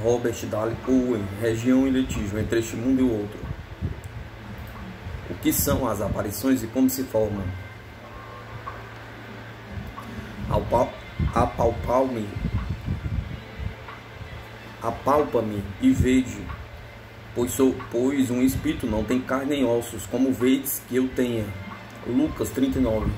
Robert Dale Owen, região e litígio entre este mundo e o outro. O que são as aparições e como se formam? Apalpa-me e vede, pois um espírito não tem carne nem ossos, como vedes que eu tenha. Lucas 39.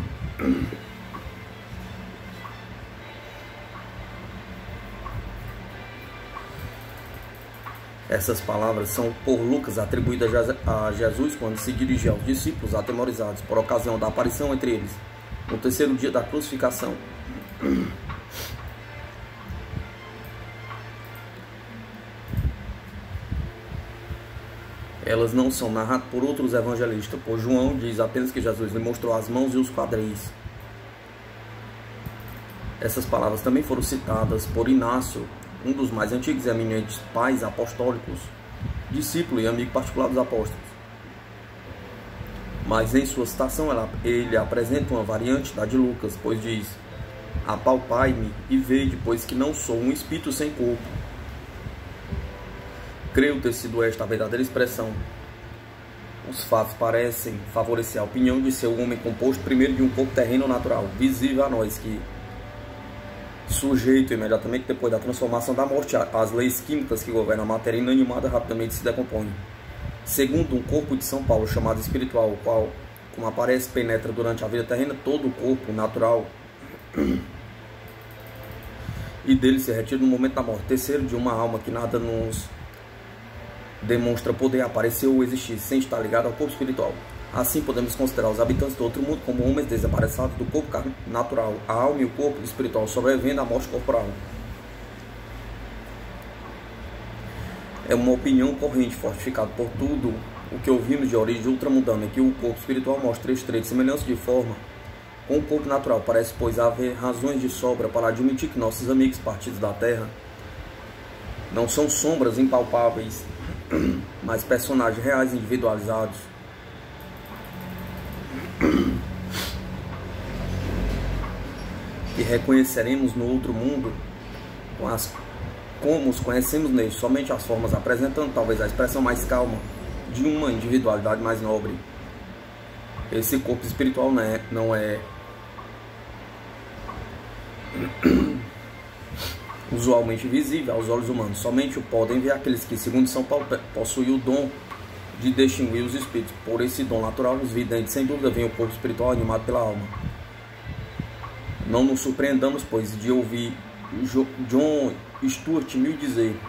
Essas palavras são por Lucas atribuídas a Jesus quando se dirigia aos discípulos atemorizados por ocasião da aparição entre eles, no terceiro dia da crucificação. Elas não são narradas por outros evangelistas, pois João diz apenas que Jesus lhe mostrou as mãos e os quadris. Essas palavras também foram citadas por Inácio, um dos mais antigos e eminentes pais apostólicos, discípulo e amigo particular dos apóstolos. Mas em sua citação ele apresenta uma variante da de Lucas, pois diz: apalpai-me e vede, pois que não sou um espírito sem corpo. Creio ter sido esta a verdadeira expressão. Os fatos parecem favorecer a opinião de ser o homem composto primeiro de um corpo terreno natural, visível a nós, que, sujeito imediatamente depois da transformação da morte às leis químicas que governam a matéria inanimada, rapidamente se decompõe. Segundo, um corpo de São Paulo chamado espiritual, o qual, como aparece, penetra durante a vida terrena todo o corpo natural e dele se retira no momento da morte. Terceiro, de uma alma que nada nos demonstra poder aparecer ou existir sem estar ligado ao corpo espiritual. Assim, podemos considerar os habitantes do outro mundo como homens desaparecidos do corpo natural, a alma e o corpo espiritual sobrevivendo à morte corporal. É uma opinião corrente, fortificada por tudo o que ouvimos de origem ultramundana, que o corpo espiritual mostra estreita semelhança de forma com o corpo natural. Parece, pois, haver razões de sobra para admitir que nossos amigos partidos da Terra não são sombras impalpáveis, mas personagens reais individualizados, que reconheceremos no outro mundo como os conhecemos neste, somente as formas apresentando talvez a expressão mais calma de uma individualidade mais nobre. Esse corpo espiritual não é usualmente visível aos olhos humanos. Somente o podem ver aqueles que, segundo São Paulo, possuem o dom de distinguir os espíritos. Por esse dom natural, os videntes, sem dúvida, veem o corpo espiritual animado pela alma. Não nos surpreendamos, pois, de ouvir John Stuart Mill dizer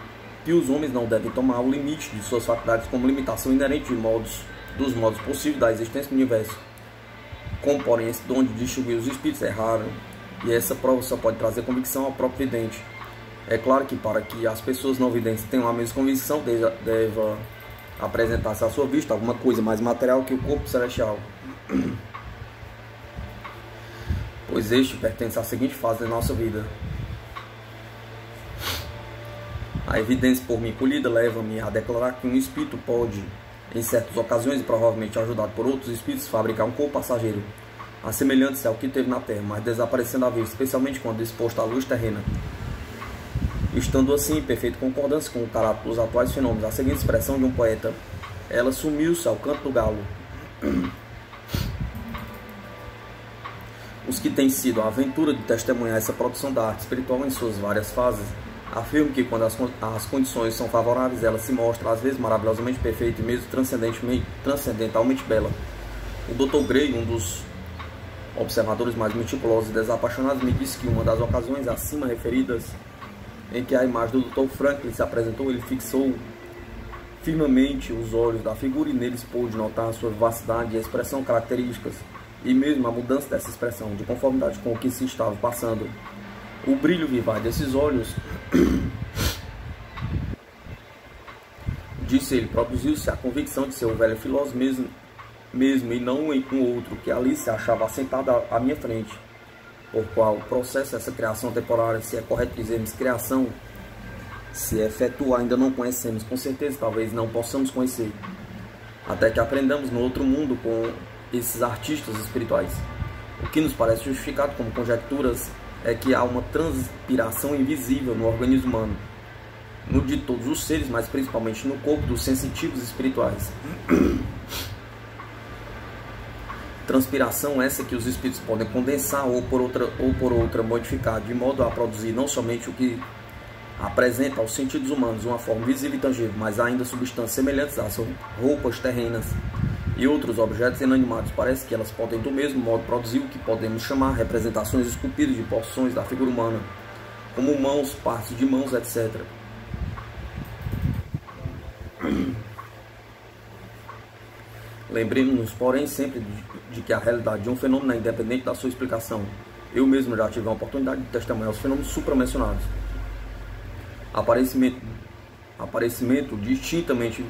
que os homens não devem tomar o limite de suas faculdades como limitação inerente dos modos possíveis da existência do universo. Como, porém, esse dom de distinguir os espíritos é raro, e essa prova só pode trazer convicção ao próprio vidente. É claro que, para que as pessoas não videntes tenham a mesma convicção, deva apresentar-se à sua vista alguma coisa mais material que o corpo celestial, pois este pertence à seguinte fase da nossa vida. A evidência por mim colhida leva-me a declarar que um espírito pode, em certas ocasiões e provavelmente ajudado por outros espíritos, fabricar um corpo passageiro, assemelhante-se ao que teve na Terra, mas desaparecendo à vista, especialmente quando exposto à luz terrena. Estando assim em perfeita concordância com o caráter dos atuais fenômenos, a seguinte expressão de um poeta: ela sumiu-se ao canto do galo. Os que têm sido a aventura de testemunhar essa produção da arte espiritual em suas várias fases, afirmam que quando as condições são favoráveis, ela se mostra às vezes maravilhosamente perfeita e mesmo transcendentalmente bela. O Dr. Gray, um dos observadores mais meticulosos e desapaixonados, me disse que uma das ocasiões acima referidas em que a imagem do Dr. Franklin se apresentou, ele fixou firmemente os olhos da figura e neles pôde notar a sua vivacidade e a expressão características, e mesmo a mudança dessa expressão, de conformidade com o que se estava passando. O brilho vivaz desses olhos, disse ele, produziu-se a convicção de ser o velho filósofo mesmo e não um outro, que ali se achava assentado à minha frente. Por qual processo essa criação temporária, se é correto dizermos criação, se efetua, ainda não conhecemos, com certeza talvez não possamos conhecer, até que aprendamos no outro mundo com esses artistas espirituais. O que nos parece justificado como conjecturas é que há uma transpiração invisível no organismo humano, no de todos os seres, mas principalmente no corpo dos sensitivos espirituais. Transpiração essa que os espíritos podem condensar ou por outra modificar, de modo a produzir não somente o que apresenta aos sentidos humanos uma forma visível e tangível, mas ainda substâncias semelhantes às roupas terrenas e outros objetos inanimados. Parece que elas podem do mesmo modo produzir o que podemos chamar representações esculpidas de porções da figura humana, como mãos, partes de mãos, etc. Lembremos-nos, porém, sempre de que a realidade de um fenômeno é independente da sua explicação. Eu mesmo já tive a oportunidade de testemunhar os fenômenos supramencionados. Aparecimento distintamente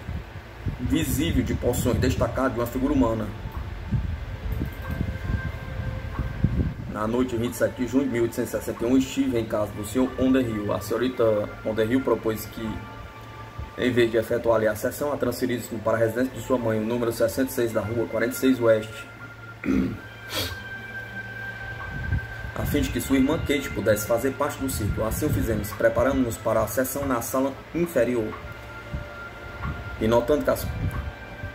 visível de porções destacadas de uma figura humana. Na noite de 27 de junho de 1861, estive em casa do Sr. Underhill. A senhorita Underhill propôs que, em vez de efetuar ali a sessão, a transferisse para a residência de sua mãe, o número 66 da rua 46 Oeste, a fim de que sua irmã Kate pudesse fazer parte do círculo. Assim o fizemos, preparando-nos para a sessão na sala inferior. E notando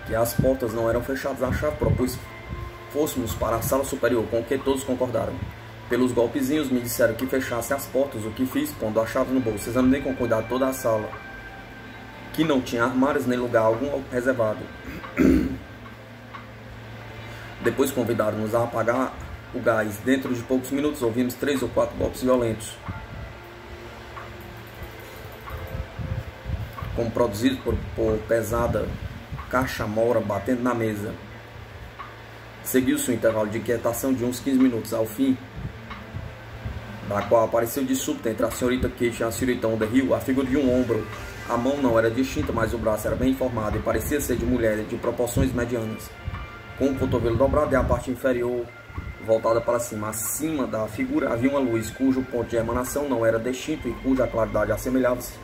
que as portas não eram fechadas à chave, propus fôssemos para a sala superior, com o que todos concordaram. Pelos golpezinhos me disseram que fechasse as portas, o que fiz, pondo a chave no bolso. Examinei com cuidado toda a sala, que não tinha armários nem lugar algum reservado. Depois convidaram-nos a apagar o gás. Dentro de poucos minutos ouvimos 3 ou 4 golpes violentos, como produzidos por pesada caixa-mora batendo na mesa. Seguiu-se um intervalo de inquietação de uns 15 minutos, ao fim da qual apareceu de súbito entre a senhorita Kate e a senhorita Underhill a figura de um ombro. A mão não era distinta, mas o braço era bem formado e parecia ser de mulher de proporções medianas, com o cotovelo dobrado e a parte inferior voltada para cima. Acima da figura havia uma luz cujo ponto de emanação não era distinto e cuja claridade assemelhava-se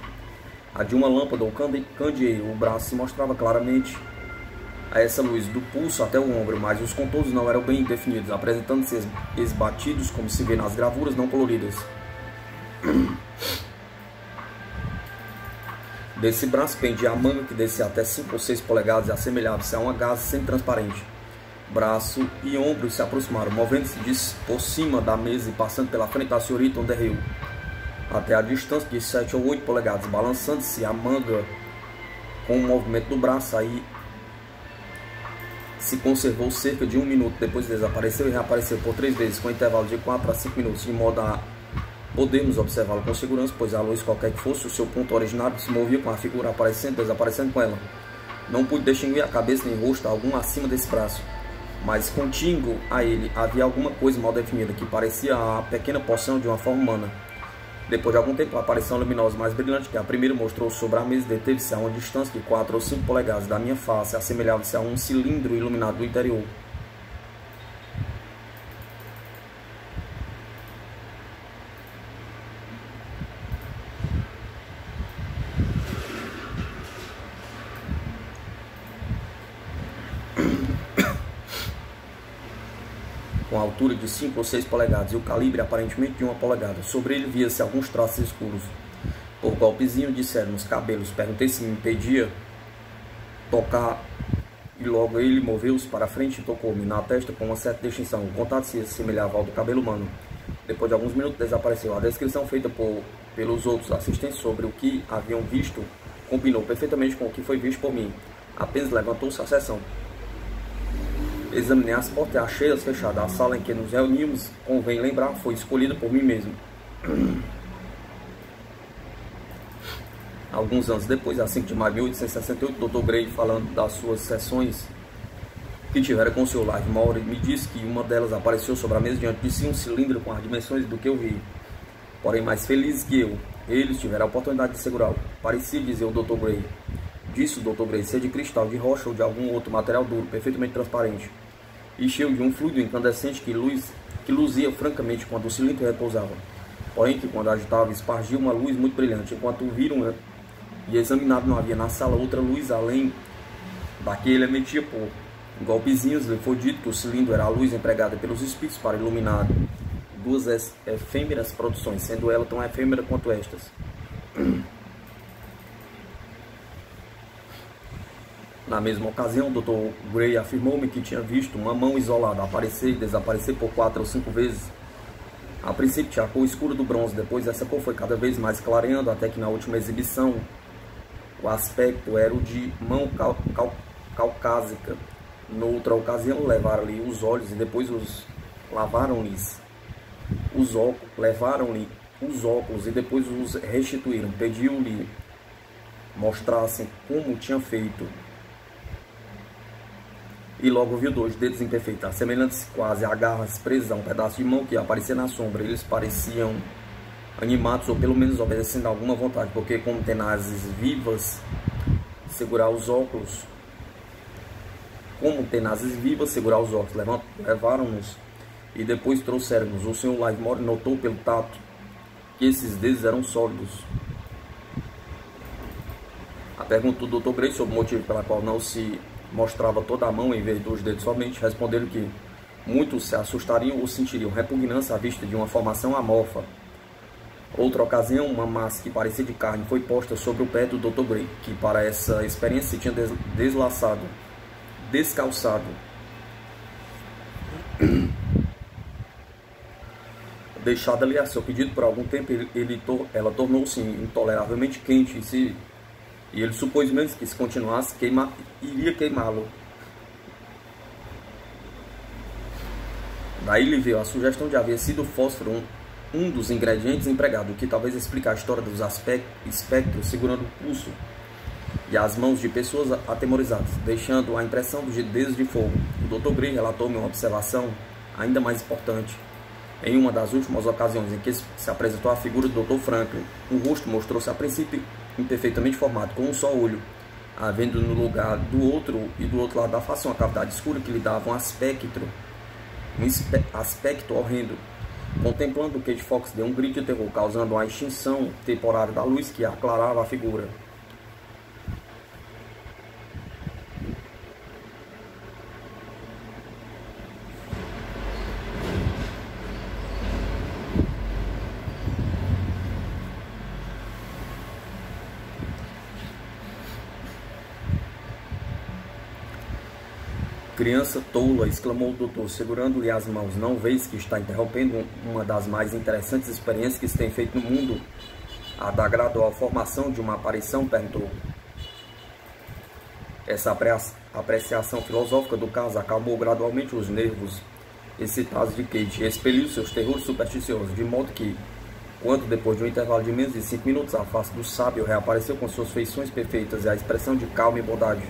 à de uma lâmpada ou candeeiro. O braço se mostrava claramente a essa luz do pulso até o ombro, mas os contornos não eram bem definidos, apresentando-se esbatidos como se vê nas gravuras não coloridas. Desse braço pendia a manga que descia até 5 ou 6 polegadas e assemelhava-se a uma gaze semi-transparente. Braço e ombros se aproximaram, movendo-se por cima da mesa e passando pela frente da senhorita Underhill, até a distância de 7 ou 8 polegadas, balançando-se a manga com o movimento do braço. Aí se conservou cerca de 1 minuto, depois desapareceu e reapareceu por 3 vezes, com intervalo de 4 a 5 minutos, de modo a podermos observá-lo com segurança, pois a luz, qualquer que fosse o seu ponto originário, se movia com a figura aparecendo e desaparecendo com ela. Não pude distinguir a cabeça nem rosto algum acima desse braço, mas contínuo a ele havia alguma coisa mal definida, que parecia a pequena porção de uma forma humana. Depois de algum tempo, a aparição luminosa mais brilhante que a primeira mostrou sobre a mesa deteve-se a uma distância de 4 ou 5 polegadas da minha face, assemelhava-se a um cilindro iluminado do interior. Com a altura de 5 ou 6 polegadas e o calibre aparentemente de 1 polegada. Sobre ele via-se alguns traços escuros. Por golpezinho, disseram nos cabelos. Perguntei se me impedia tocar, e logo ele moveu-se para frente e tocou-me na testa com uma certa distinção. O contato se assemelhava ao do cabelo humano. Depois de alguns minutos desapareceu. A descrição feita pelos outros assistentes sobre o que haviam visto combinou perfeitamente com o que foi visto por mim. Apenas levantou-se a sessão. Examinei as portas e achei-as fechadas. A sala em que nos reunimos, convém lembrar, foi escolhida por mim mesmo. Alguns anos depois, a 5 de maio de 1868, Dr. Gray, falando das suas sessões que tivera com o Sr. Livermore, me disse que uma delas apareceu sobre a mesa diante de si um cilindro com as dimensões do que eu vi. Porém, mais felizes que eu, eles tiveram a oportunidade de segurá-lo. Parecia, dizer o Dr. Gray. Disse o Dr. Gray ser de cristal, de rocha ou de algum outro material duro, perfeitamente transparente, e cheio de um fluido incandescente que luzia francamente quando o cilindro repousava. Porém, que quando agitava, espargia uma luz muito brilhante. Enquanto o viram e examinado, não havia na sala outra luz além da que ele emitia por golpezinhos. Lhe foi dito que o cilindro era a luz empregada pelos espíritos para iluminar duas efêmeras produções, sendo ela tão efêmera quanto estas. Na mesma ocasião, o Dr. Gray afirmou-me que tinha visto uma mão isolada aparecer e desaparecer por 4 ou 5 vezes. A princípio tinha a cor escura do bronze, depois essa cor foi cada vez mais clareando, até que na última exibição o aspecto era o de mão caucásica. Noutra ocasião levaram-lhe os olhos e depois lavaram-lhes os óculos, levaram-lhe os óculos e depois os restituíram. Pediu-lhe mostrassem como tinha feito. E logo viu 2 dedos imperfeitos, semelhantes quase a garras presas a um pedaço de mão que aparecia na sombra. Eles pareciam animados, ou pelo menos obedecendo a alguma vontade, porque como tenazes vivas segurar os óculos, levaram-nos e depois trouxeram-nos. O Sr. Livemore notou pelo tato que esses dedos eram sólidos. A pergunta do Dr. Gray sobre o motivo pela qual não se mostrava toda a mão em vez dos dedos somente, respondeu que muitos se assustariam ou sentiriam repugnância à vista de uma formação amorfa. Outra ocasião, uma massa que parecia de carne foi posta sobre o pé do Dr. Gray, que para essa experiência se tinha descalçado. Deixada ali a seu pedido por algum tempo, ela tornou-se intoleravelmente quente e ele supôs mesmo que se continuasse iria queimá-lo. Daí lhe veio a sugestão de haver sido o fósforo um dos ingredientes empregados, o que talvez explique a história dos espectros segurando o pulso e as mãos de pessoas atemorizadas, deixando a impressão de dedos de fogo. O Dr. Gray relatou-me uma observação ainda mais importante. Em uma das últimas ocasiões em que se apresentou a figura do Dr. Franklin, o rosto mostrou-se a princípio imperfeitamente formado, com um só olho, havendo no lugar do outro e do outro lado da face uma cavidade escura que lhe dava um aspecto horrendo. Contemplando, Kate Fox deu um grito de terror, causando uma extinção temporária da luz que aclarava a figura. Criança tola, exclamou o doutor, segurando-lhe as mãos. Não vês que está interrompendo uma das mais interessantes experiências que se tem feito no mundo? A da gradual formação de uma aparição, perguntou. Essa apreciação filosófica do caso acalmou gradualmente os nervos excitados de Kate e expeliu seus terrores supersticiosos, de modo que, quando depois de um intervalo de menos de 5 minutos, a face do sábio reapareceu com suas feições perfeitas e a expressão de calma e bondade.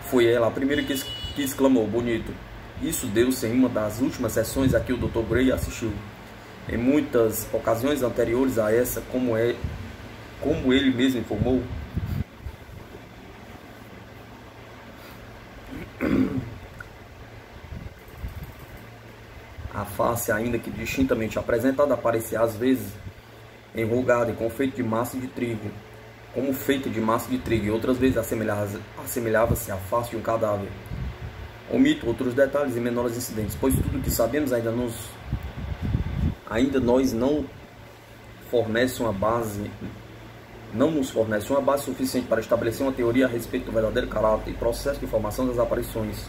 Foi ela a primeira que exclamou, bonito. Isso deu-se em uma das últimas sessões a que o Dr. Gray assistiu. Em muitas ocasiões anteriores a essa, como ele mesmo informou, a face, ainda que distintamente apresentada, aparecia às vezes enrugada e feita de massa de trigo, e outras vezes assemelhava-se à face de um cadáver. Omito outros detalhes e menores incidentes, pois tudo que sabemos ainda nós não nos fornece uma base suficiente para estabelecer uma teoria a respeito do verdadeiro caráter e processo de formação das aparições.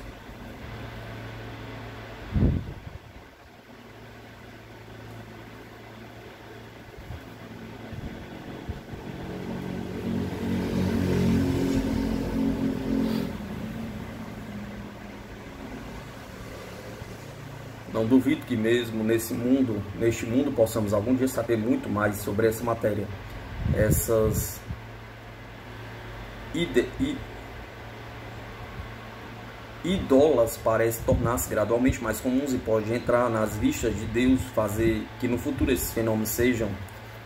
Não duvido que mesmo neste mundo possamos algum dia saber muito mais sobre essa matéria. Essas ídolas parecem tornar-se gradualmente mais comuns e podem entrar nas vistas de Deus, fazer que no futuro esses fenômenos sejam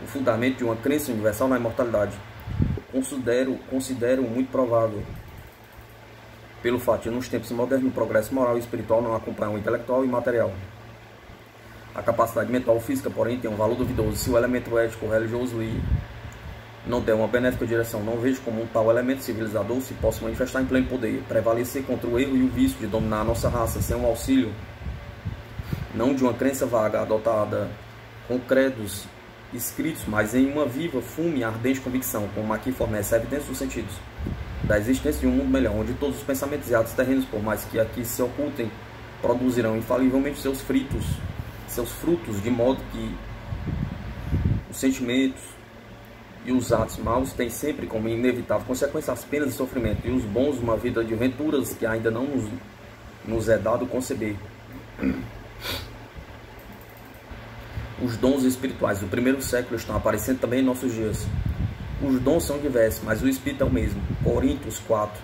o fundamento de uma crença universal na imortalidade. Considero muito provável, pelo fato de, nos tempos modernos, o progresso moral e espiritual não acompanham o intelectual e material. A capacidade mental ou física, porém, tem um valor duvidoso. Se o elemento ético ou religioso lhe não der uma benéfica direção, não vejo como um tal elemento civilizador se possa manifestar em pleno poder, prevalecer contra o erro e o vício de dominar a nossa raça sem um auxílio não de uma crença vaga adotada com credos escritos, mas em uma viva, fume e ardente convicção, como aqui fornece a evidência dos sentidos, da existência de um mundo melhor, onde todos os pensamentos e atos terrenos, por mais que aqui se ocultem, produzirão infalivelmente seus frutos, de modo que os sentimentos e os atos maus têm sempre como inevitável consequência as penas e sofrimento, e os bons uma vida de venturas que ainda não nos é dado conceber. Os dons espirituais do primeiro século estão aparecendo também em nossos dias. Os dons são diversos, mas o espírito é o mesmo. Coríntios 4.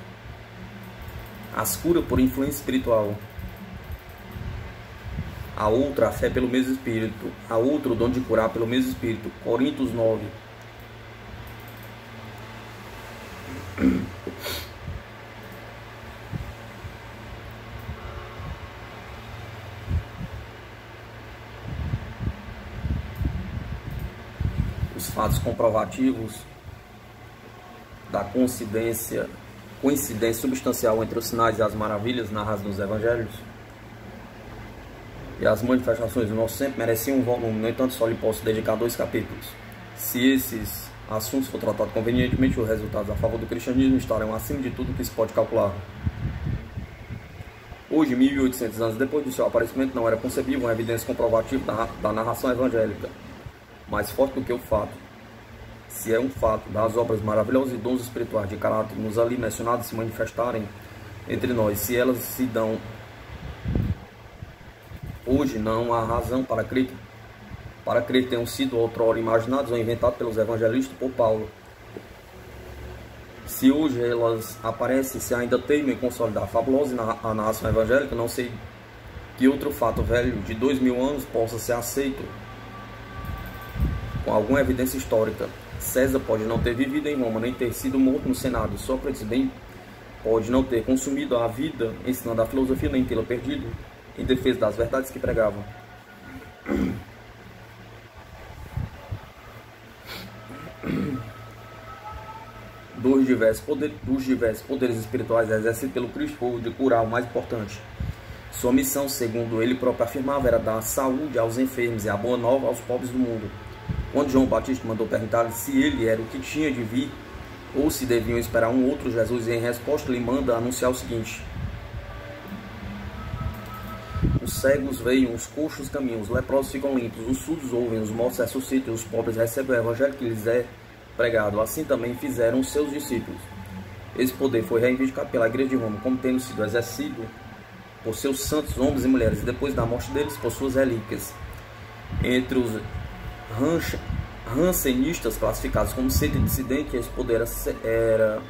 As curas por influência espiritual. A outra, a fé pelo mesmo espírito. A outra, o dom de curar pelo mesmo espírito. Coríntios 9. Os fatos comprovativos da coincidência substancial entre os sinais e as maravilhas narradas nos evangelhos e as manifestações do nosso tempo mereciam um volume. No entanto, só lhe posso dedicar 2 capítulos. Se esses assuntos for tratado convenientemente, os resultados a favor do cristianismo estarão acima de tudo que se pode calcular. Hoje, 1800 anos depois do seu aparecimento, não era concebível uma evidência comprovativa da narração evangélica mais forte do que o fato. Se é um fato das obras maravilhosas e dons espirituais de caráter nos ali mencionados se manifestarem entre nós, se elas se dão hoje, não há razão para crer que tenham sido outrora imaginados ou inventados pelos evangelistas por Paulo. Se hoje elas aparecem, se ainda teimam em consolidar a fabulosa a narração evangélica, não sei que outro fato velho de 2000 anos possa ser aceito com alguma evidência histórica. César pode não ter vivido em Roma, nem ter sido morto no Senado. Sócrates bem pode não ter consumido a vida ensinando a filosofia, nem tê-la perdido em defesa das verdades que pregavam. Dos diversos poderes espirituais exercidos pelo Cristo foi o de curar, o mais importante. Sua missão, segundo ele próprio afirmava, era dar saúde aos enfermos e a boa nova aos pobres do mundo. Quando João Batista mandou perguntar-lhe se ele era o que tinha de vir ou se deviam esperar um outro Jesus, e em resposta lhe manda anunciar o seguinte: os cegos veem, os coxos caminham, os leprosos ficam limpos, os surdos ouvem, os mortos ressuscitam, os pobres recebem o evangelho que lhes é pregado. Assim também fizeram os seus discípulos. Esse poder foi reivindicado pela Igreja de Roma como tendo sido exercido por seus santos homens e mulheres, e depois da morte deles por suas relíquias. Entre os jansenistas, classificados como sede dissidente, esse poder era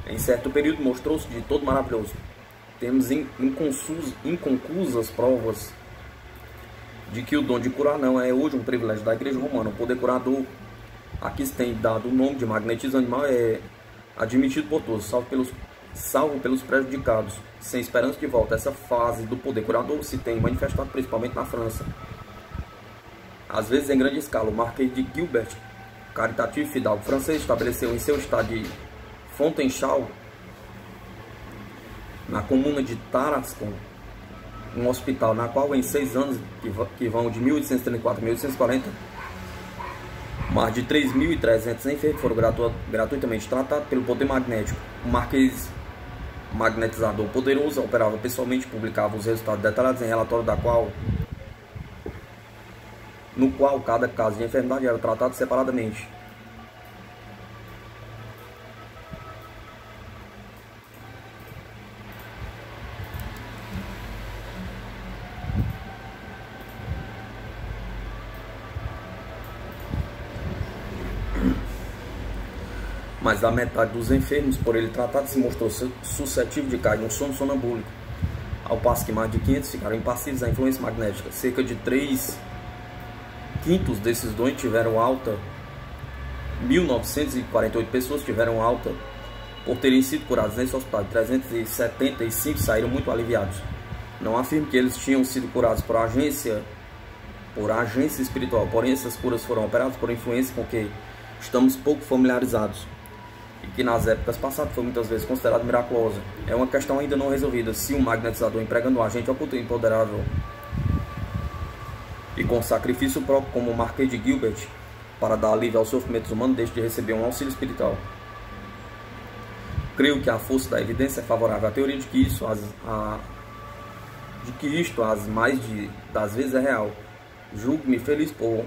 em certo período mostrou-se de todo maravilhoso. Temos inconclusas provas de que o dom de curar não é hoje um privilégio da Igreja Romana. O poder curador aqui se tem dado o nome de magnetismo animal, é admitido por todos, salvo pelos prejudicados, sem esperança de volta. Essa fase do poder curador se tem manifestado principalmente na França, às vezes em grande escala. O Marquês de Gilbert, caritativo fidalgo francês, estabeleceu em seu estado de Fontenchal, na comuna de Tarascon, um hospital na qual em 6 anos, que vão de 1834 a 1840, mais de 3.300 enfermos foram gratuitamente tratados pelo poder magnético. O Marquês, magnetizador poderoso, operava pessoalmente e publicava os resultados detalhados em relatório no qual cada caso de enfermidade era tratado separadamente. Mas a metade dos enfermos por ele tratado se mostrou suscetível de cair num sono sonambúlico, ao passo que mais de 500 ficaram impassíveis à influência magnética. Cerca de 3/5 desses doentes tiveram alta. 1.948 pessoas tiveram alta por terem sido curados nesse hospital. 375 saíram muito aliviados. Não afirmo que eles tinham sido curados por agência espiritual, porém essas curas foram operadas por influência com que estamos pouco familiarizados e que nas épocas passadas foi muitas vezes considerada miraculosa. É uma questão ainda não resolvida se um magnetizador empregando um agente oculto e imponderável e com sacrifício próprio, como o Marquês de Gilbert, para dar alívio aos sofrimentos humanos, deixe de receber um auxílio espiritual. Creio que a força da evidência é favorável à teoria de que isto, as mais das vezes, é real. Julgo-me feliz por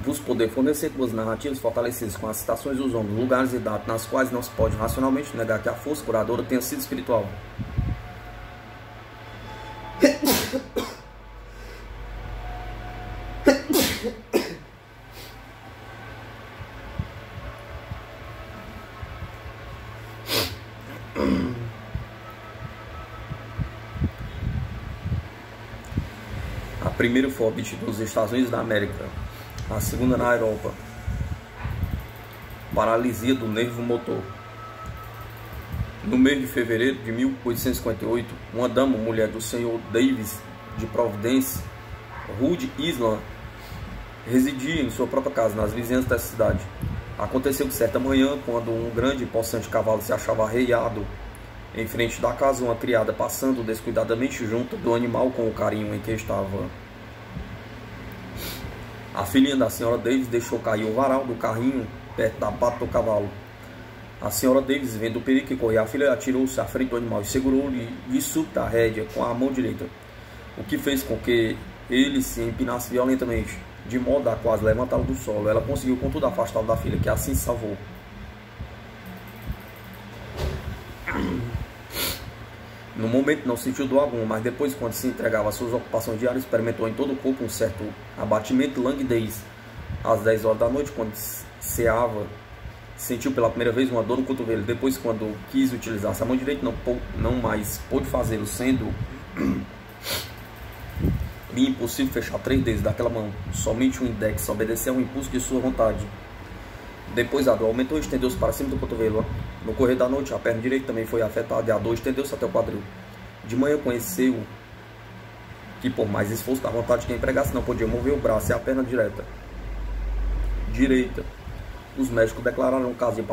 vos poder fornecer duas narrativas fortalecidas com as citações dos homens, lugares e datas nas quais não se pode racionalmente negar que a força curadora tenha sido espiritual. A primeira foi obtida nos Estados Unidos da América, a segunda na Europa. Paralisia do nervo motor. No mês de fevereiro de 1858, uma dama, mulher do Sr. Davis de Providence, Rhode Island, residia em sua própria casa, nas vizinhanças dessa cidade. Aconteceu que certa manhã, quando um grande e possante cavalo se achava arreiado em frente da casa, uma criada passando descuidadamente junto do animal com o carinho em que estava. A filhinha da senhora Davis deixou cair o varal do carrinho perto da pata do cavalo. A senhora Davis, vendo o perigo que corria, a filha atirou-se à frente do animal e segurou-lhe de súbito a rédea com a mão direita, o que fez com que ele se empinasse violentamente, de modo a quase levantá-lo do solo. Ela conseguiu, contudo, afastá-lo da filha, que assim se salvou. No momento não sentiu dor alguma, mas depois, quando se entregava às suas ocupações diárias, experimentou em todo o corpo um certo abatimento e languidez. Às 10 horas da noite, quando ceava, sentiu pela primeira vez uma dor no cotovelo. Depois, quando quis utilizar a mão direita, não mais pôde fazê-lo, sendo lhe impossível fechar 3 dedos daquela mão. Somente o index obedeceu ao impulso de sua vontade. Depois a dor aumentou e estendeu-se para cima do cotovelo. No correr da noite, a perna direita também foi afetada e a dor estendeu-se até o quadril. De manhã conheceu que, por mais esforço da vontade que empregasse, não podia mover o braço e a perna direita. Os médicos declararam o caso de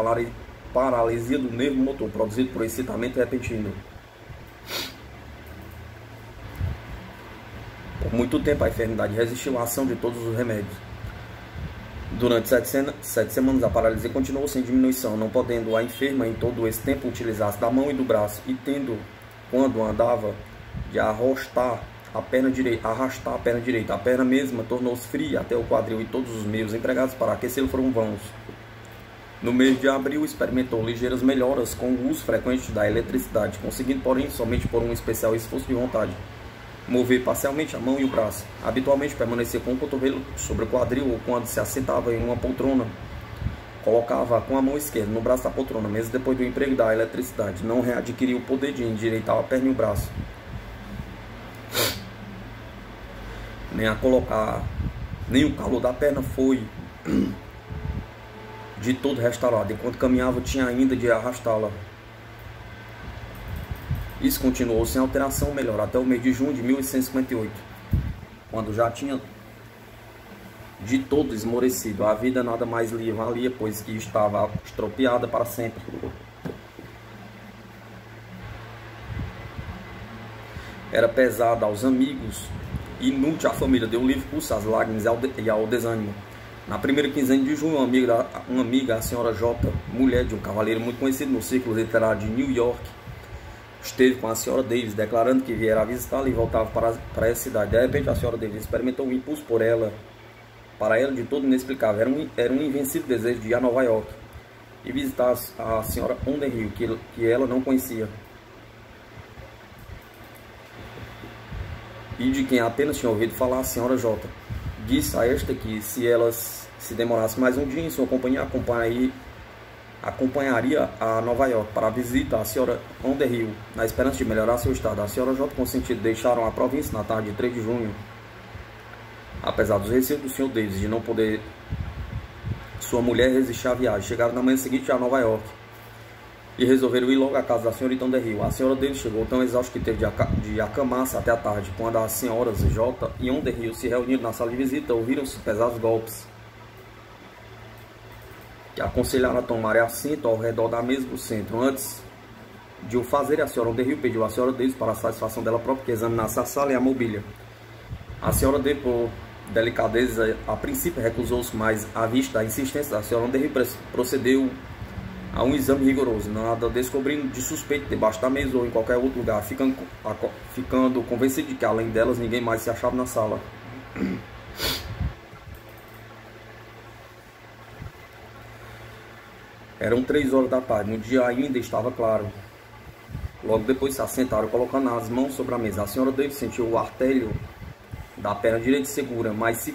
paralisia do nervo motor, produzido por excitamento repentino. Por muito tempo, a enfermidade resistiu à ação de todos os remédios. Durante 7 semanas, a paralisia continuou sem diminuição, não podendo a enferma em todo esse tempo utilizar-se da mão e do braço, e tendo, quando andava, de arrastar a perna direita. A perna mesma tornou-se fria até o quadril, e todos os meios empregados para aquecê-lo foram vãos. No mês de abril, experimentou ligeiras melhoras com o uso frequente da eletricidade, conseguindo, porém, somente por um especial esforço de vontade, mover parcialmente a mão e o braço. Habitualmente permanecia com o cotovelo sobre o quadril, ou quando se assentava em uma poltrona, colocava com a mão esquerda no braço da poltrona, mesmo depois do emprego da eletricidade. Não readquiriu o poder de endireitar a perna e o braço, nem o calor da perna foi de todo restaurado. Enquanto caminhava, tinha ainda de arrastá-la. Isso continuou sem alteração melhor até o mês de junho de 1858, quando já tinha de todo esmorecido. A vida nada mais lhe valia, pois que estava estropiada para sempre. Era pesada aos amigos e inútil à família. Deu livre curso às lágrimas e ao desânimo. Na primeira quinzena de junho, uma amiga, a senhora J., mulher de um cavaleiro muito conhecido no círculo literário de New York, esteve com a senhora Davis, declarando que viera a visitá-la e voltava para essa cidade. De repente, a senhora Davis experimentou um impulso para ela de todo inexplicável. Era um invencível desejo de ir a Nova York e visitar a senhora Underhill, que ela não conhecia, e de quem apenas tinha ouvido falar. A senhora J. disse a esta que, se ela se demorasse mais um dia em sua companhia, acompanharia a Nova York para a visita à senhora Underhill, na esperança de melhorar seu estado. A senhora J. consentiu. Deixaram a província na tarde de 3 de junho. Apesar dos receios do Sr. Davis de não poder sua mulher resistir à viagem, chegaram na manhã seguinte a Nova York e resolveram ir logo à casa da senhorita Underhill. A senhora Davis chegou tão exausta que teve de acamar-se até a tarde. Quando as senhoras J. e Underhill se reuniram na sala de visita, ouviram-se pesados golpes que aconselharam a tomar assento ao redor da mesa do centro. Antes de o fazer, a senhora Underhill pediu à senhora Davis, para a satisfação dela própria, que examinasse a sala e a mobília. A senhora D, por delicadeza, a princípio recusou-se, mas, à vista da insistência da senhora D, procedeu a um exame rigoroso, nada descobrindo de suspeito debaixo da mesa ou em qualquer outro lugar, ficando convencido de que, além delas, ninguém mais se achava na sala. Eram 3 horas da tarde, no dia ainda estava claro. Logo depois se assentaram, colocando as mãos sobre a mesa. A senhora Davis sentiu o artélio da perna direita segura, mas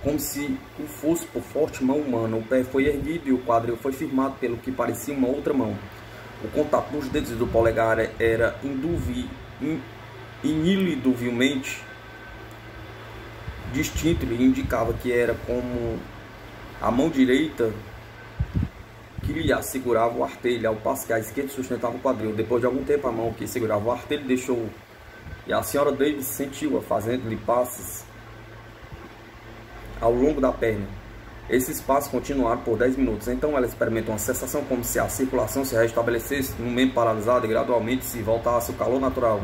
como se fosse por forte mão humana. O pé foi erguido e o quadril foi firmado pelo que parecia uma outra mão. O contato dos dedos do polegar era ineludivelmente distinto e indicava que era como a mão direita que lhe assegurava o artelho, ao passo que a esquerda sustentava o quadril. Depois de algum tempo, a mão que segurava o artelho deixou, e a senhora Davis sentiu-a fazendo-lhe passes ao longo da perna. Esses passos continuaram por 10 minutos. Então ela experimentou uma sensação como se a circulação se restabelecesse no membro paralisado e gradualmente se voltasse o calor natural,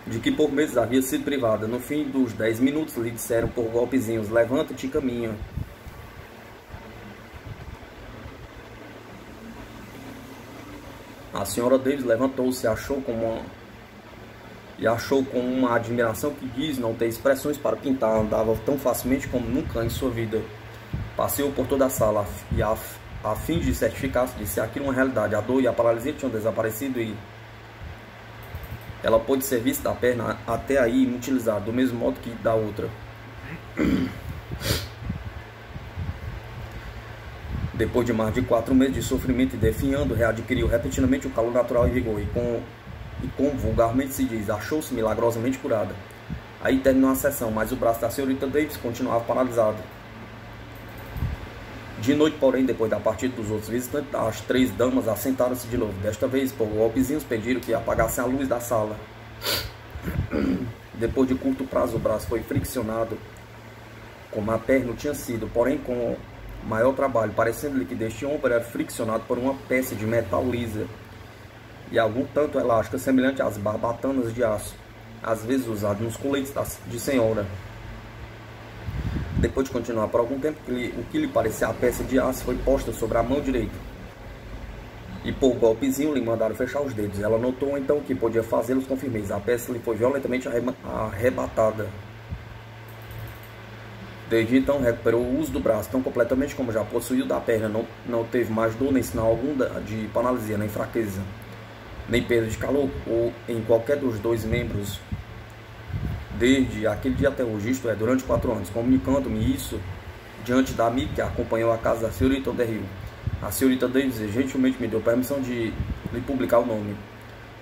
de que por meses havia sido privada. No fim dos 10 minutos lhe disseram por golpezinhos: levanta-te e caminha. A senhora Davis levantou-se e achou com uma admiração que diz não ter expressões para pintar. Andava tão facilmente como nunca em sua vida. Passeou por toda a sala e, a fim de certificar-se de se aquilo uma realidade, a dor e a paralisia tinham desaparecido e ela pôde ser vista da perna até aí inutilizada, do mesmo modo que da outra. Depois de mais de 4 meses de sofrimento e definhando, readquiriu repentinamente o calor natural e vigor, e como vulgarmente se diz, achou-se milagrosamente curada. Aí terminou a sessão, mas o braço da senhorita Davis continuava paralisado. De noite, porém, depois da partida dos outros visitantes, as 3 damas assentaram-se de novo. Desta vez, por golpezinhos, pediram que apagassem a luz da sala. Depois de curto prazo, o braço foi friccionado, como a perna tinha sido, porém com maior trabalho, parecendo-lhe que deste ombro era friccionado por uma peça de metal lisa e algum tanto elástica, semelhante às barbatanas de aço, às vezes usadas nos coletes de senhora. Depois de continuar por algum tempo, o que lhe parecia a peça de aço foi posta sobre a mão direita, e por golpezinho lhe mandaram fechar os dedos. Ela notou então que podia fazê-los com firmeza. A peça lhe foi violentamente arrebatada. Desde então recuperou o uso do braço tão completamente como já possuiu da perna. Não teve mais dor nem sinal algum de paralisia, nem fraqueza, nem perda de calor ou em qualquer dos 2 membros desde aquele dia até hoje, isto é, durante 4 anos, comunicando-me isso diante da amiga que acompanhou a casa da senhorita Underhill. A senhorita Davis gentilmente me deu permissão de lhe publicar o nome.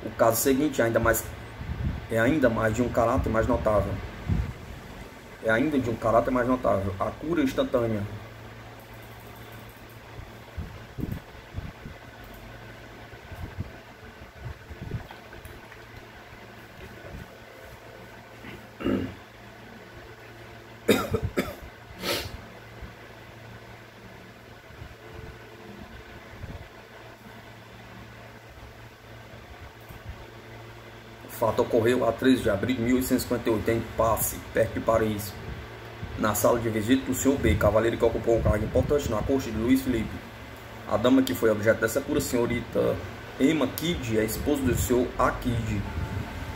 O caso seguinte é ainda de um caráter mais notável. A cura instantânea. O fato ocorreu a 13 de abril de 1858, em Passy, perto de Paris, na sala de visita do Sr. B, cavaleiro que ocupou um cargo importante na corte de Luís Felipe. A dama que foi objeto dessa cura, senhorita Emma Kidd, é esposa do Sr. A. Kidd,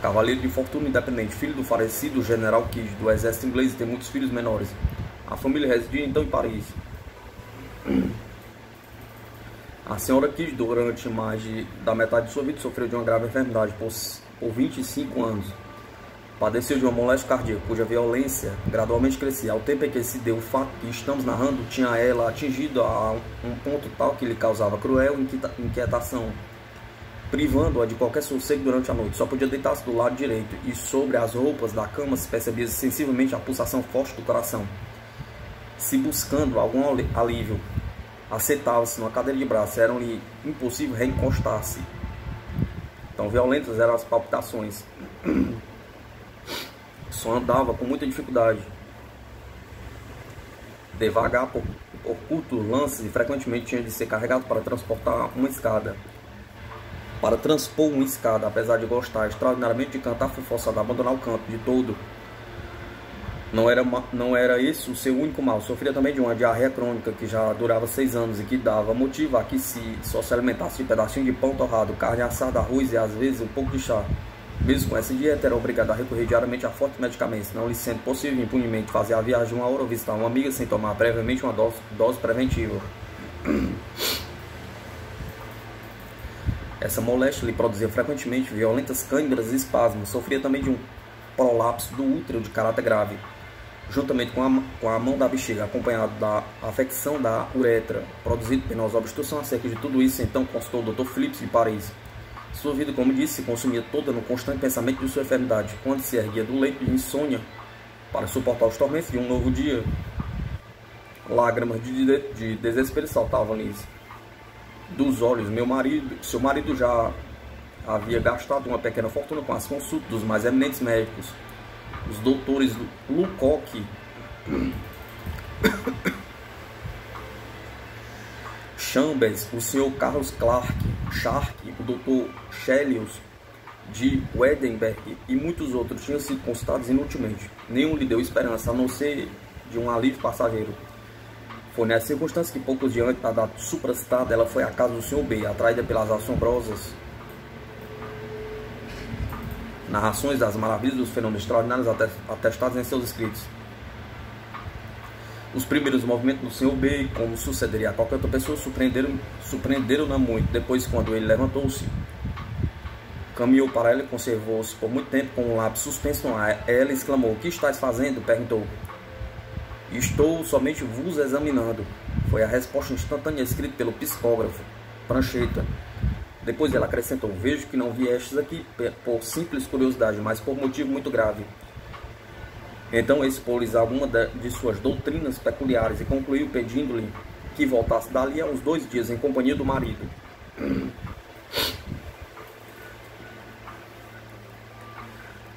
cavaleiro de fortuna independente, filho do falecido general Kidd, do exército inglês, e tem muitos filhos menores. A família residia então em Paris. A senhora Kidd, durante mais da metade de sua vida, sofreu de uma grave enfermidade por 25 anos. Padeceu de uma moléstia cardíaca, cuja violência gradualmente crescia. Ao tempo em que se deu o fato que estamos narrando, tinha ela atingido a um ponto tal que lhe causava cruel inquietação, privando-a de qualquer sossego durante a noite. Só podia deitar-se do lado direito, e sobre as roupas da cama se percebia sensivelmente a pulsação forte do coração. Se buscando algum alívio, assentava-se numa cadeira de braço. Era-lhe impossível reencostar-se. Tão violentas eram as palpitações. Só andava com muita dificuldade, devagar por curtos lances, e frequentemente tinha de ser carregado para transportar uma escada. para transpor uma escada. Apesar de gostar extraordinariamente de cantar, foi forçado a abandonar o canto de todo. Não era esse o seu único mal. Sofria também de uma diarreia crônica que já durava 6 anos e que dava motivo a que só se alimentasse de pedacinho de pão torrado, carne assada, arroz e às vezes um pouco de chá. Mesmo com essa dieta, era obrigado a recorrer diariamente a fortes medicamentos, não lhe sendo possível impunemente fazer a viagem de 1 hora ou visitar uma amiga sem tomar previamente uma dose preventiva. Essa moléstia lhe produzia frequentemente violentas câimbras e espasmos. Sofria também de um prolapso do útero de caráter grave, juntamente com a mão da bexiga, acompanhado da afecção da uretra, produzido penosa obstrução. Acerca de tudo isso, então consultou o Dr. Phillips de Paris. Sua vida, como disse, se consumia toda no constante pensamento de sua enfermidade. Quando se erguia do leito de insônia para suportar os tormentos de um novo dia, lágrimas de desespero saltavam-lhes dos olhos. Seu marido já havia gastado uma pequena fortuna com as consultas dos mais eminentes médicos, os doutores Lucock, Chambers, o Sr. Carlos Shark, o Dr. Chelios de Wedenberg e muitos outros tinham sido consultados inutilmente. Nenhum lhe deu esperança, a não ser de um alívio passageiro. Foi nessa circunstância que, poucos dias antes da data supracitada, ela foi à casa do Sr. B, atraída pelas assombrosas narrações das maravilhas dos fenômenos extraordinários atestados em seus escritos. Os primeiros movimentos do Sr. B, como sucederia a qualquer outra pessoa, surpreenderam-na muito. Depois, quando ele levantou-se, caminhou para ela e conservou-se por muito tempo com o lábio suspenso no ar. Ela exclamou: "O que estás fazendo?" perguntou. "Estou somente vos examinando", foi a resposta instantânea escrita pelo psicógrafo Prancheta. Depois ela acrescentou: "Vejo que não viestes aqui por simples curiosidade, mas por motivo muito grave." Então expôs alguma de suas doutrinas peculiares e concluiu pedindo-lhe que voltasse dali a uns 2 dias em companhia do marido.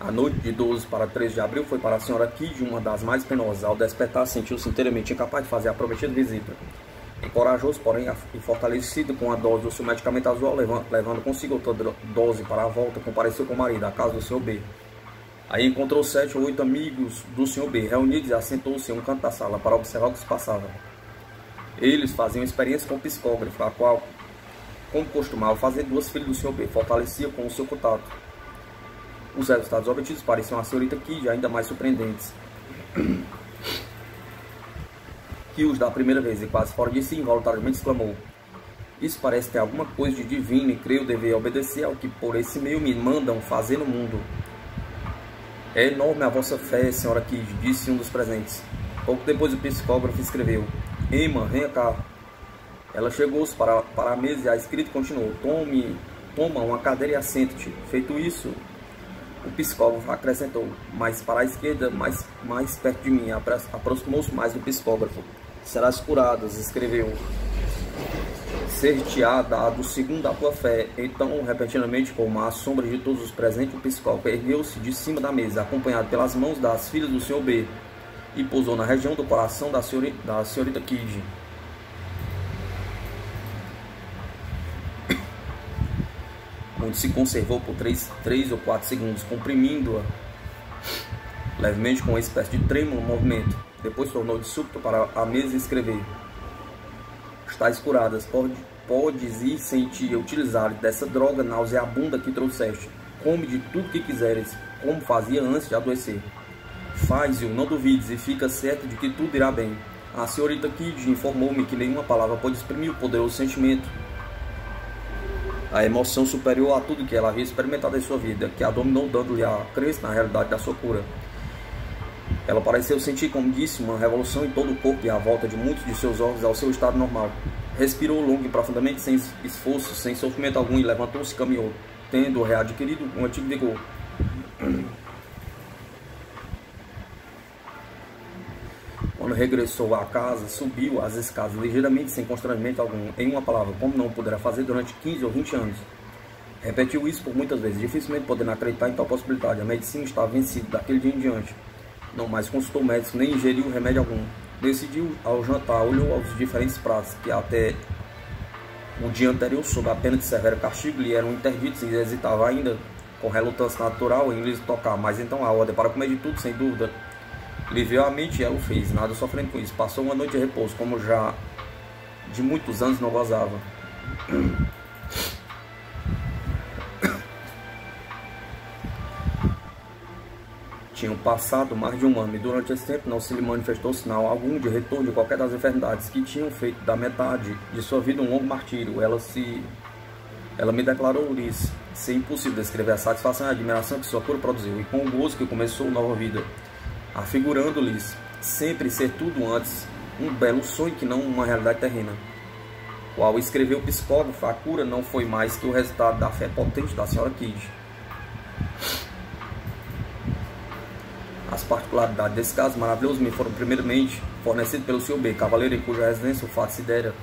A noite de 12 para 13 de abril foi para a senhora Kidd uma das mais penosas. Ao despertar, sentiu-se inteiramente incapaz de fazer a prometida visita. Encorajou-se, porém, e fortalecido com a dose do seu medicamento azul, levando consigo outra dose para a volta, compareceu com o marido à casa do Sr. B. Aí encontrou 7 ou 8 amigos do Sr. B, reunidos, e assentou-se em um canto da sala para observar o que se passava. Eles faziam experiência com o psicógrafo, a qual, como costumava fazer, 2 filhas do Sr. B fortalecia com o seu contato. Os resultados obtidos pareciam a senhorita Kidd ainda mais surpreendentes que os da primeira vez, e quase fora de si, involuntariamente exclamou: "Isso parece ter alguma coisa de divino, e creio dever obedecer ao que por esse meio me mandam fazer no mundo." "É enorme a vossa fé, senhora Kidd", disse um dos presentes. Pouco depois o psicógrafo escreveu: "Emma, venha cá." Ela chegou-se para a mesa e a escrita continuou: Toma uma cadeira e assenta-te." Feito isso, o psicógrafo acrescentou: "Mais para a esquerda, mais perto de mim." Aproximou-se mais do psicógrafo. "Serás curadas", escreveu. "Ser-te-á dado segundo a tua fé." Então, repentinamente, como a sombra de todos os presentes, o psicógrafo ergueu-se de cima da mesa, acompanhado pelas mãos das filhas do Sr. B, e pousou na região do coração da senhorita Kidd. Onde se conservou por 3 ou 4 segundos, comprimindo-a levemente com uma espécie de trêmulo movimento. Depois tornou de súbito para a mesa e escrever: "Estás curadas, podes ir sem te utilizar dessa droga nauseabunda que trouxeste. Come de tudo que quiseres, como fazia antes de adoecer. Faz-o, não duvides, e fica certo de que tudo irá bem." A senhorita Kidd informou-me que nenhuma palavra pôde exprimir o poderoso sentimento, a emoção superior a tudo que ela havia experimentado em sua vida, que a dominou, dando-lhe a crença na realidade da sua cura. Ela pareceu sentir, como disse, uma revolução em todo o corpo e à volta de muitos de seus órgãos ao seu estado normal. Respirou longo e profundamente, sem esforço, sem sofrimento algum, e levantou-se e caminhou, tendo readquirido um antigo vigor. Quando regressou à casa, subiu as escadas ligeiramente, sem constrangimento algum. Em uma palavra, como não poderá fazer durante 15 ou 20 anos. Repetiu isso por muitas vezes, dificilmente podendo acreditar em tal possibilidade. A medicina estava vencida daquele dia em diante. Não mais consultou médicos, nem ingeriu remédio algum. Decidiu ao jantar, olhou aos diferentes pratos, que até O dia anterior, sob a pena de severo castigo, lhe eram interditos e hesitava ainda, com relutância natural, em lhes tocar. Mas então a ordem para comer de tudo, sem dúvida, lhe veio à mente e ela o fez, nada sofrendo com isso. Passou uma noite de repouso, como já de muitos anos não gozava. Tinham passado mais de um ano e durante esse tempo não se lhe manifestou sinal algum de retorno de qualquer das enfermidades que tinham feito da metade de sua vida um longo martírio. Ela me declarou, Ulisses, ser impossível descrever a satisfação e a admiração que sua cura produziu, e com o gozo que começou nova vida, afigurando-lhes sempre ser tudo antes um belo sonho que não uma realidade terrena. Qual escreveu o psicógrafo, a cura não foi mais que o resultado da fé potente da senhora Kidd. As particularidades desse caso maravilhoso me foram primeiramente fornecidas pelo Sr. B, cavaleiro em cuja residência o fato se dera,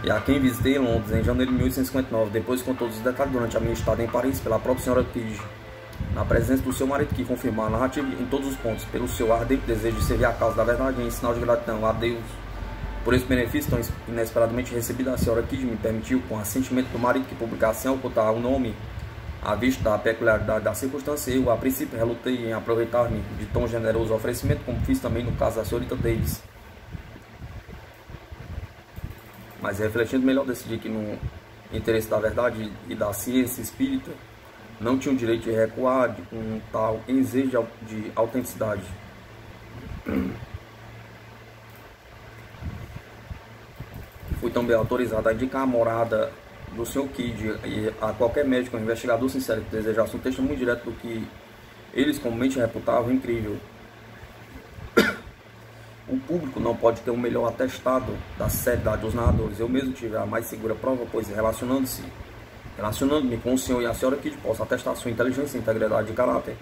e a quem visitei em Londres em janeiro de 1859, depois com todos os detalhes durante a minha estada em Paris pela própria senhora Kidd, na presença do seu marido, que confirmou a narrativa em todos os pontos, pelo seu ardente desejo de servir a causa da verdade, em sinal de gratidão a Deus por esse benefício tão inesperadamente recebido. A senhora Kidd me permitiu, com assentimento do marido, que publicasse sem ocultar o nome, à vista da peculiaridade da circunstância. Eu, a princípio, relutei em aproveitar-me de tão generoso oferecimento, como fiz também no caso da senhorita Davis. Mas, refletindo melhor, decidi que, no interesse da verdade e da ciência espírita, não tinha o direito de recuar de um tal ensejo de autenticidade. Fui também autorizado a indicar a morada do Sr. Kidd e a qualquer médico ou investigador sincero que desejasse um testemunho direto do que eles comumente reputavam incrível. O público não pode ter um melhor atestado da seriedade dos narradores. Eu mesmo tive a mais segura prova, pois relacionando-me com o senhor e a senhora Kidd, posso atestar sua inteligência e integridade de caráter,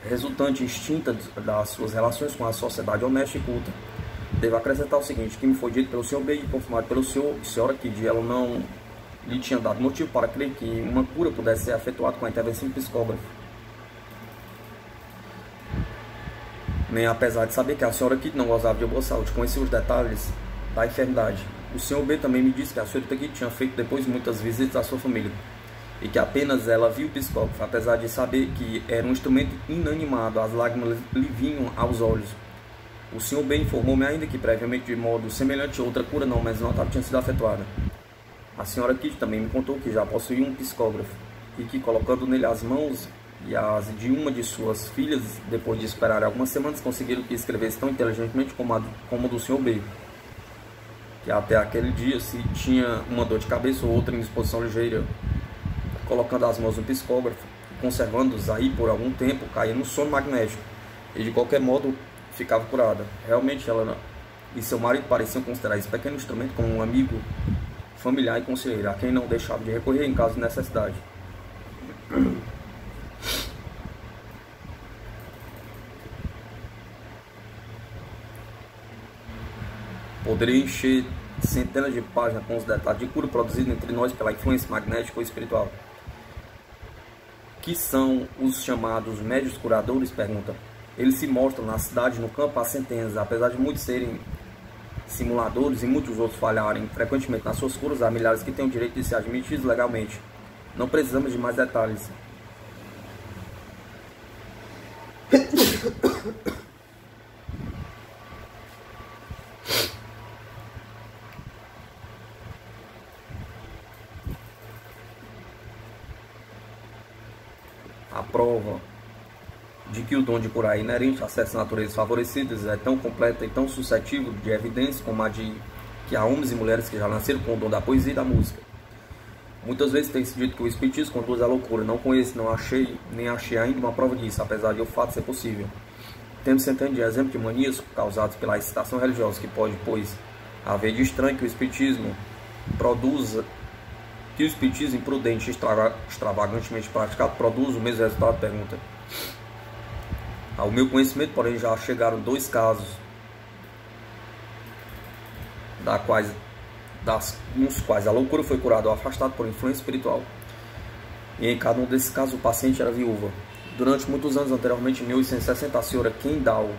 resultante instinta das suas relações com a sociedade honesta e culta. Devo acrescentar o seguinte, que me foi dito pelo Sr. B e confirmado pelo senhor e senhora Kidd, ela não lhe tinha dado motivo para crer que uma cura pudesse ser efetuada com a intervenção do psicógrafo. Nem apesar de saber que a senhora Kidd não gozava de boa saúde, conhecia os detalhes da enfermidade. O Sr. B também me disse que a senhorita Kidd tinha feito depois muitas visitas à sua família e que apenas ela viu o psicógrafo, apesar de saber que era um instrumento inanimado, as lágrimas lhe vinham aos olhos. O Sr. B informou-me ainda que previamente, de modo semelhante, outra cura não menos notável tinha sido efetuada. A senhora Kidd também me contou que já possuía um psicógrafo e que, colocando nele as mãos e as de uma de suas filhas, depois de esperar algumas semanas, conseguiram que escrevesse tão inteligentemente como o do Sr. B, que até aquele dia, se tinha uma dor de cabeça ou outra indisposição ligeira, colocando as mãos no psicógrafo, conservando-os aí por algum tempo, caía no sono magnético e de qualquer modo ficava curada. Realmente ela e seu marido pareciam considerar esse pequeno instrumento como um amigo familiar e conselheiro, a quem não deixava de recorrer em caso de necessidade. Poderia encher centenas de páginas com os detalhes de cura produzidos entre nós pela influência magnética ou espiritual. Que são os chamados médios curadores? Pergunta. Eles se mostram na cidade, no campo, há centenas, apesar de muitos serem simuladores e muitos outros falharem frequentemente nas suas curas. Há milhares que têm o direito de ser admitidos legalmente. Não precisamos de mais detalhes. A prova de que o dom de curar é inerente a certas naturezas favorecidas é tão completa e tão suscetível de evidência como a de que há homens e mulheres que já nasceram com o dom da poesia e da música. Muitas vezes tem-se dito que o espiritismo conduz à loucura. Não conheço, não achei, nem achei ainda uma prova disso, apesar de o fato ser possível. Temos centenas de exemplos de manias causadas pela excitação religiosa, que pode, pois, haver de estranho que o espiritismo produza, que o espiritismo imprudente e extravagantemente praticado produza o mesmo resultado? Pergunta. Ao meu conhecimento, porém, já chegaram 2 casos, nos quais a loucura foi curada ou afastada por influência espiritual. E em cada um desses casos o paciente era viúva. Durante muitos anos anteriormente, em 1860, a senhora Kendall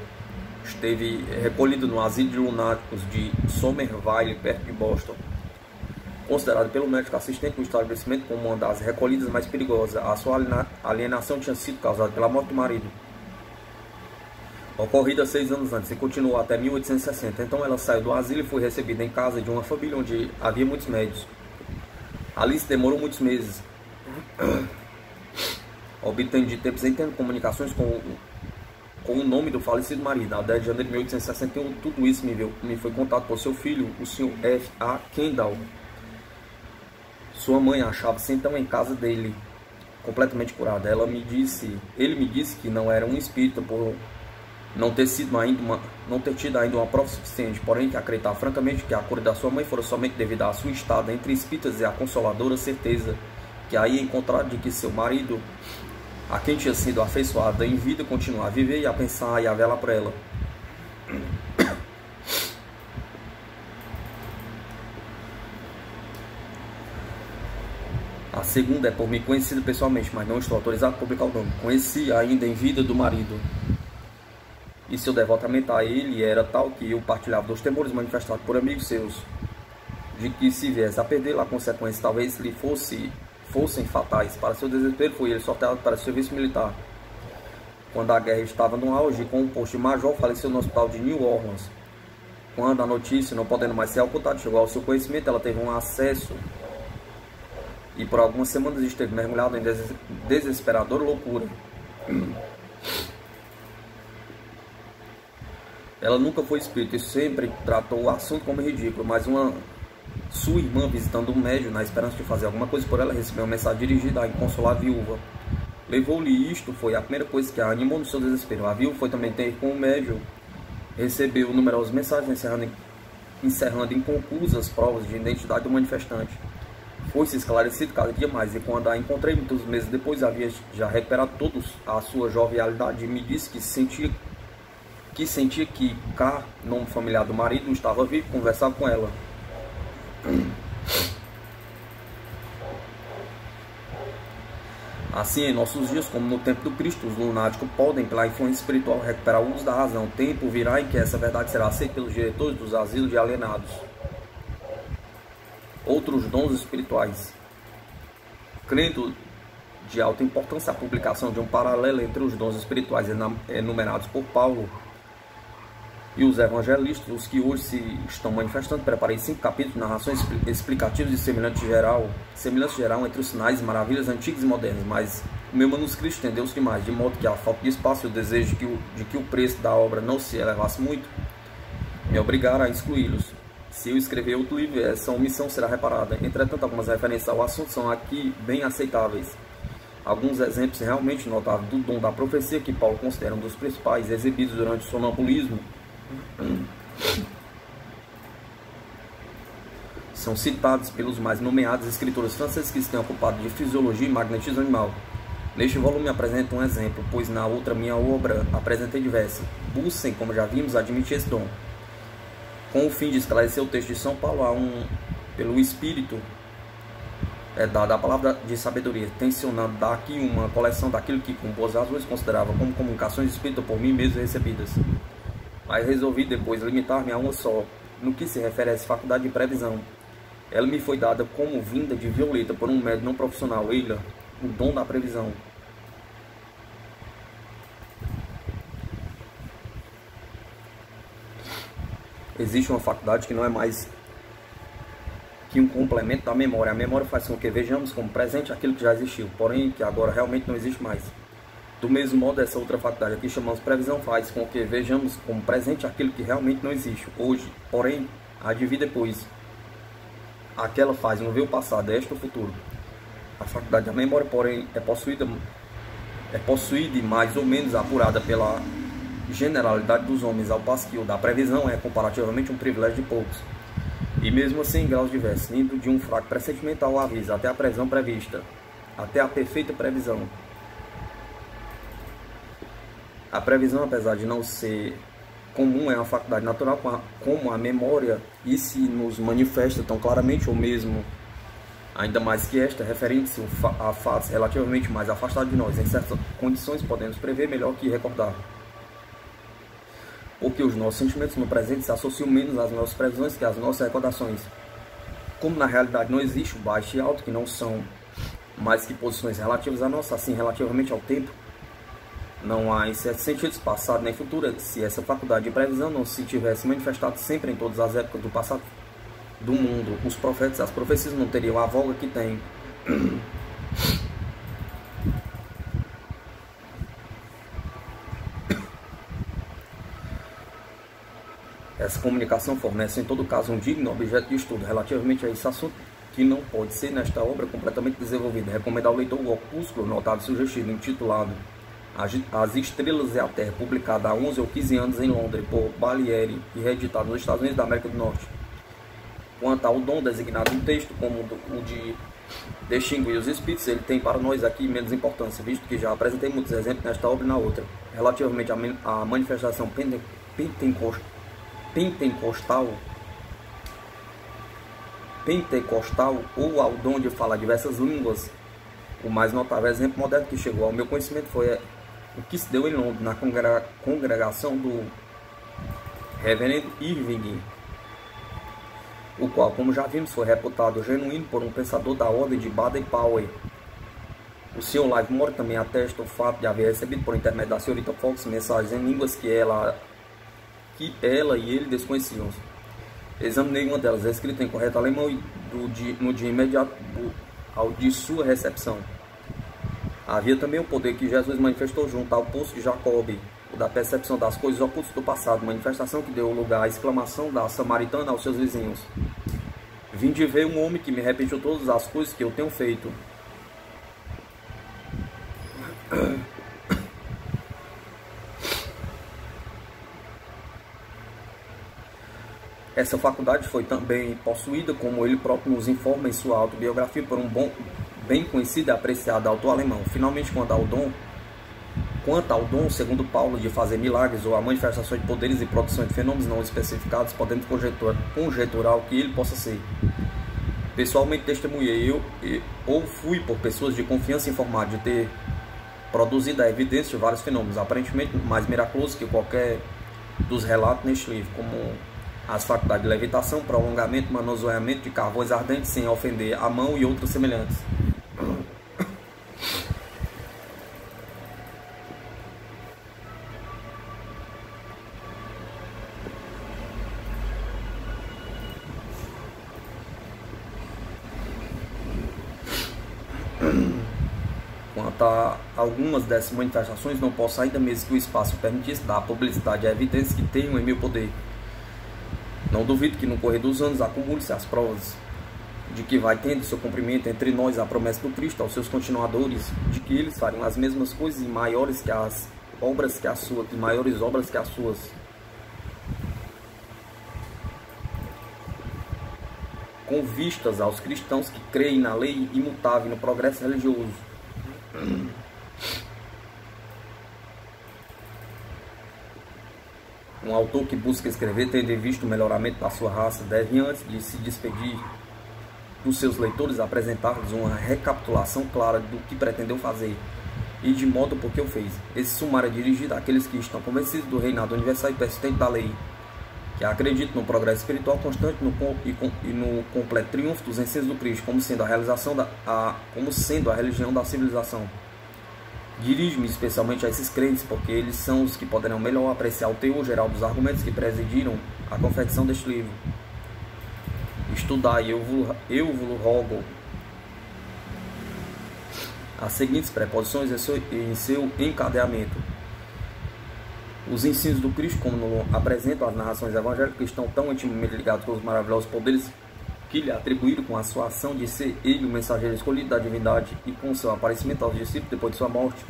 esteve recolhida no asilo de lunáticos de Somerville, perto de Boston. considerado pelo médico assistente do estabelecimento como uma das recolhidas mais perigosas. A sua alienação tinha sido causada pela morte do marido, ocorrida 6 anos antes, e continuou até 1860. Então ela saiu do asilo e foi recebida em casa de uma família onde havia muitos médios. Alice demorou muitos meses, obtendo de tempos em tempos comunicações com o nome do falecido marido. Na 10 de janeiro de 1861, tudo isso me foi contado por seu filho, o Sr. F. A. Kendall. Sua mãe achava-se então em casa dele, completamente curada. Ele me disse que não era um espírita por não ter tido ainda uma prova suficiente, porém que acreditava francamente que a cura da sua mãe fora somente devido à sua estada entre espíritas e a consoladora certeza que aí encontrado de que seu marido, a quem tinha sido afeiçoada em vida, continuava a viver e a pensar e a velar por ela. A segunda é por mim conhecida pessoalmente, mas não estou autorizado a publicar o nome. Conheci ainda em vida do marido, e seu devotamento a ele era tal que eu partilhava dos temores manifestados por amigos seus, de que se viesse a perder, as consequências talvez lhe fossem fatais. Para seu desespero, foi ele sorteado para o serviço militar. Quando a guerra estava no auge, com um posto de major, faleceu no hospital de New Orleans. Quando a notícia, não podendo mais ser ocultada, chegou ao seu conhecimento, ela teve um acesso e por algumas semanas esteve mergulhada em desesperadora loucura. Ela nunca foi espírita e sempre tratou o assunto como ridículo, mas sua irmã, visitando um médium na esperança de fazer alguma coisa por ela, recebeu uma mensagem dirigida a consolar a viúva. Levou-lhe isto, foi a primeira coisa que a animou no seu desespero. A viúva foi também ter com o médium, recebeu numerosas mensagens encerrando inconclusas provas de identidade do manifestante. Foi-se esclarecido cada dia mais, e quando a encontrei muitos meses depois, havia já recuperado todos a sua jovialidade e me disse que sentia que K, nome familiar do marido, estava vivo, conversava com ela. Assim, em nossos dias, como no tempo do Cristo, os lunáticos podem, pela influência espiritual, recuperar o uso da razão. O tempo virá em que essa verdade será aceita pelos diretores dos asilos de alienados. Outros dons espirituais. Crendo de alta importância a publicação de um paralelo entre os dons espirituais enumerados por Paulo e os evangelistas, os que hoje se estão manifestando. Preparei 5 capítulos de narrações explicativas de semelhança geral entre os sinais e maravilhas antigos e modernos, mas o meu manuscrito estendeu-se demais, de modo que a falta de espaço e o desejo de que o preço da obra não se elevasse muito, me obrigaram a excluí-los. Se eu escrever outro livro, essa omissão será reparada. Entretanto, algumas referências ao assunto são aqui bem aceitáveis. Alguns exemplos realmente notáveis do dom da profecia, que Paulo considera um dos principais, exibidos durante o sonambulismo, são citados pelos mais nomeados escritores franceses que se têm ocupado de fisiologia e magnetismo animal. Neste volume apresento um exemplo, pois na outra minha obra apresentei diversos. Bussen, como já vimos, admite esse dom. Com o fim de esclarecer o texto de São Paulo, pelo Espírito é dada a palavra de sabedoria, tensionando daqui uma coleção daquilo que, com boas razões, considerava como comunicações espíritas por mim mesmo recebidas. Mas resolvi depois limitar-me a uma só, no que se refere a essa faculdade de previsão. Ela me foi dada como vinda de violeta por um médium não profissional, Euler, o dom da previsão. Existe uma faculdade que não é mais que um complemento da memória. A memória faz com que vejamos como presente aquilo que já existiu, porém que agora realmente não existe mais. Do mesmo modo, essa outra faculdade aqui, chamamos previsão, faz com que vejamos como presente aquilo que realmente não existe hoje, porém há de vir depois. Aquela faz um ver o passado, este o futuro. A faculdade da memória, porém, é possuída e mais ou menos apurada pela generalidade dos homens, ao passo que o da previsão é comparativamente um privilégio de poucos. E mesmo assim, em graus diversos, indo de um fraco pressentimento ao aviso, até a previsão prevista, até a perfeita previsão. A previsão, apesar de não ser comum, é uma faculdade natural como a memória, e se nos manifesta tão claramente, ou mesmo ainda mais que esta, referente-se a fatos relativamente mais afastados de nós. Em certas condições podemos prever melhor que recordar, porque os nossos sentimentos no presente se associam menos às nossas previsões que às nossas recordações. Como na realidade não existe o baixo e alto, que não são mais que posições relativas a nós, assim relativamente ao tempo, não há em certos sentidos passado nem futuro. Se essa faculdade de previsão não se tivesse manifestado sempre em todas as épocas do passado do mundo, os profetas e as profecias não teriam a voga que tem. Essa comunicação fornece, em todo caso, um digno objeto de estudo relativamente a esse assunto, que não pode ser, nesta obra, completamente desenvolvida. Recomendo ao leitor o opúsculo notado e sugestivo, intitulado As Estrelas e a Terra, publicado há 11 ou 15 anos em Londres, por Balieri, e reeditado nos Estados Unidos da América do Norte. Quanto ao dom designado no texto, como o de distinguir os espíritos, ele tem para nós aqui menos importância, visto que já apresentei muitos exemplos nesta obra e na outra. Relativamente à manifestação pentecostal ou ao dom de falar diversas línguas, o mais notável exemplo moderno que chegou ao meu conhecimento foi o que se deu em Londres, na congregação do Reverendo Irving, o qual, como já vimos, foi reputado genuíno por um pensador da ordem de Baden-Powell. O Sr. Livermore também atesta o fato de haver recebido, por intermédio da Sra. Fox, mensagens em línguas que ela e ele desconheciam. Examinei uma delas, escrita em correto alemão, e no dia imediato ao de sua recepção. Havia também o poder que Jesus manifestou junto ao poço de Jacob, o da percepção das coisas ocultas do passado, manifestação que deu lugar à exclamação da samaritana aos seus vizinhos: vim de ver um homem que me repetiu todas as coisas que eu tenho feito. Essa faculdade foi também possuída, como ele próprio nos informa em sua autobiografia, por um bem conhecido e apreciado autor alemão. Finalmente, quanto ao dom, segundo Paulo, de fazer milagres ou a manifestação de poderes e produção de fenômenos não especificados, podemos conjecturar o que ele possa ser. Pessoalmente testemunhei ou fui por pessoas de confiança informadas de ter produzido a evidência de vários fenômenos, aparentemente mais miraculosos que qualquer dos relatos neste livro, como as faculdades de levitação, prolongamento, manuseamento de carvões ardentes sem ofender a mão e outras semelhantes. Quanto a algumas dessas manifestações, não posso, ainda mesmo que o espaço permitisse, dar publicidade a evidências que tenham em meu poder. Não duvido que no correr dos anos acumule-se as provas de que vai tendo seu cumprimento entre nós a promessa do Cristo aos seus continuadores, de que eles fariam as mesmas coisas e maiores obras que as suas. Com vistas aos cristãos que creem na lei imutável e no progresso religioso. Um autor que busca escrever, tendo em vista o melhoramento da sua raça, deve, antes de se despedir dos seus leitores, apresentar-lhes uma recapitulação clara do que pretendeu fazer e de modo por que o fez. Esse sumário é dirigido àqueles que estão convencidos do reinado universal e persistente da lei, que acreditam no progresso espiritual constante e no completo triunfo dos ensinos do Cristo, como sendo a religião da civilização. Dirijo-me especialmente a esses crentes, porque eles são os que poderão melhor apreciar o teor geral dos argumentos que presidiram a confecção deste livro. Estudai, eu vos rogo, as seguintes preposições em seu encadeamento. Os ensinos do Cristo, como apresentam as narrações evangélicas, que estão tão intimamente ligados com os maravilhosos poderes que lhe atribuíram com a sua ação de ser ele o mensageiro escolhido da divindade e com seu aparecimento aos discípulos depois de sua morte,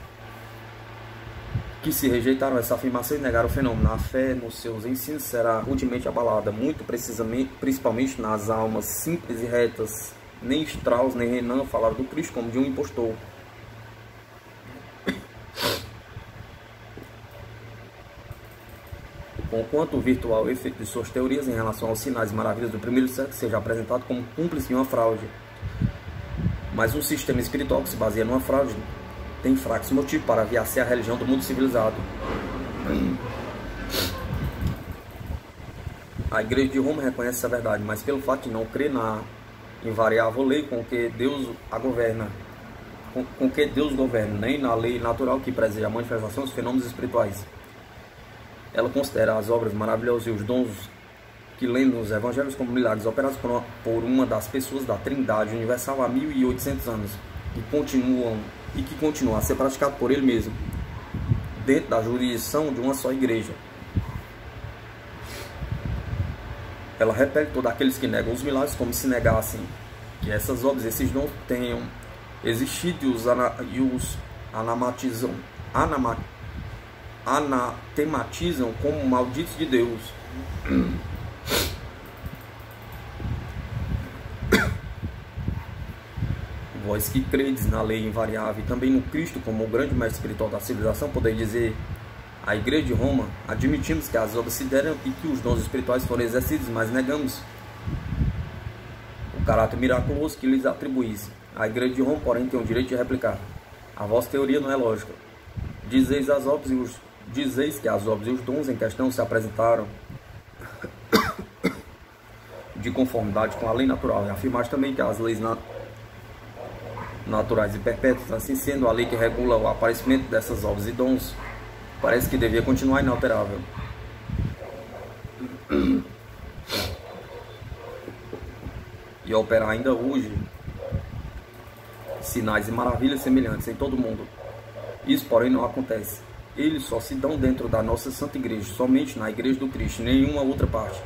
que se rejeitaram essa afirmação e negaram o fenômeno. A fé nos seus ensinos será rudemente abalada, muito precisamente, principalmente nas almas simples e retas. Nem Strauss nem Renan falaram do Cristo como de um impostor. Conquanto o virtual efeito de suas teorias em relação aos sinais e maravilhas do primeiro século seja apresentado como cúmplice de uma fraude. Mas um sistema espiritual que se baseia numa fraude tem fracos motivos para ameaçar a religião do mundo civilizado. A Igreja de Roma reconhece essa verdade, mas pelo fato de não crer na invariável lei com que Deus a governa, com que Deus governa, nem na lei natural que preseja a manifestação dos fenômenos espirituais. Ela considera as obras maravilhosas e os dons que lendo nos evangelhos como milagres operados por uma das pessoas da Trindade Universal há 1800 anos e que continuam a ser praticados por ele mesmo, dentro da jurisdição de uma só igreja. Ela repele todos aqueles que negam os milagres como se negassem que essas obras, esses dons tenham existido e os anatematizam como malditos de Deus. Vós que credes na lei invariável e também no Cristo como o grande mestre espiritual da civilização, podeis dizer à Igreja de Roma: admitimos que as obras se deram e que os dons espirituais foram exercidos, mas negamos o caráter miraculoso que lhes atribuís. A Igreja de Roma, porém, tem o direito de replicar: a vossa teoria não é lógica. Dizeis que as obras e os dons em questão se apresentaram de conformidade com a lei natural, e afirmais também que as leis naturais e perpétuas, assim sendo a lei que regula o aparecimento dessas obras e dons, parece que devia continuar inalterável. E operar ainda hoje sinais e maravilhas semelhantes em todo o mundo. Isso, porém, não acontece. Eles só se dão dentro da nossa Santa Igreja, somente na Igreja do Cristo, em nenhuma outra parte.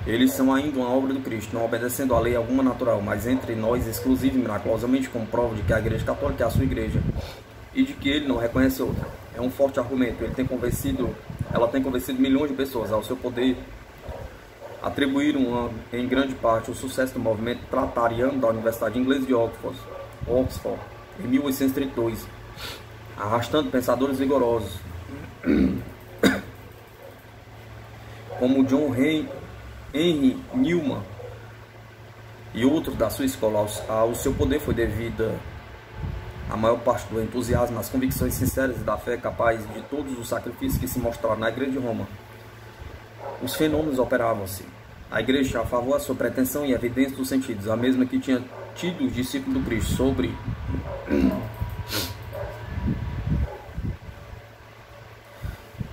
Eles são ainda uma obra do Cristo, não obedecendo a lei alguma natural, mas entre nós, exclusiva e miraculosamente, como prova de que a Igreja Católica é a sua igreja e de que ele não reconhece outra. É um forte argumento. Ela tem convencido milhões de pessoas ao seu poder. Atribuíram em grande parte o sucesso do movimento tratariano da Universidade Inglesa de Oxford, em 1832, arrastando pensadores vigorosos como John Henry Newman e outros da sua escola. Ao seu poder foi devida a maior parte do entusiasmo, as convicções sinceras e da fé capaz de todos os sacrifícios que se mostraram na Igreja de Roma. Os fenômenos operavam-se. A Igreja tinha a favor a sua pretensão e evidência dos sentidos, a mesma que tinha tido os discípulos do Cristo sobre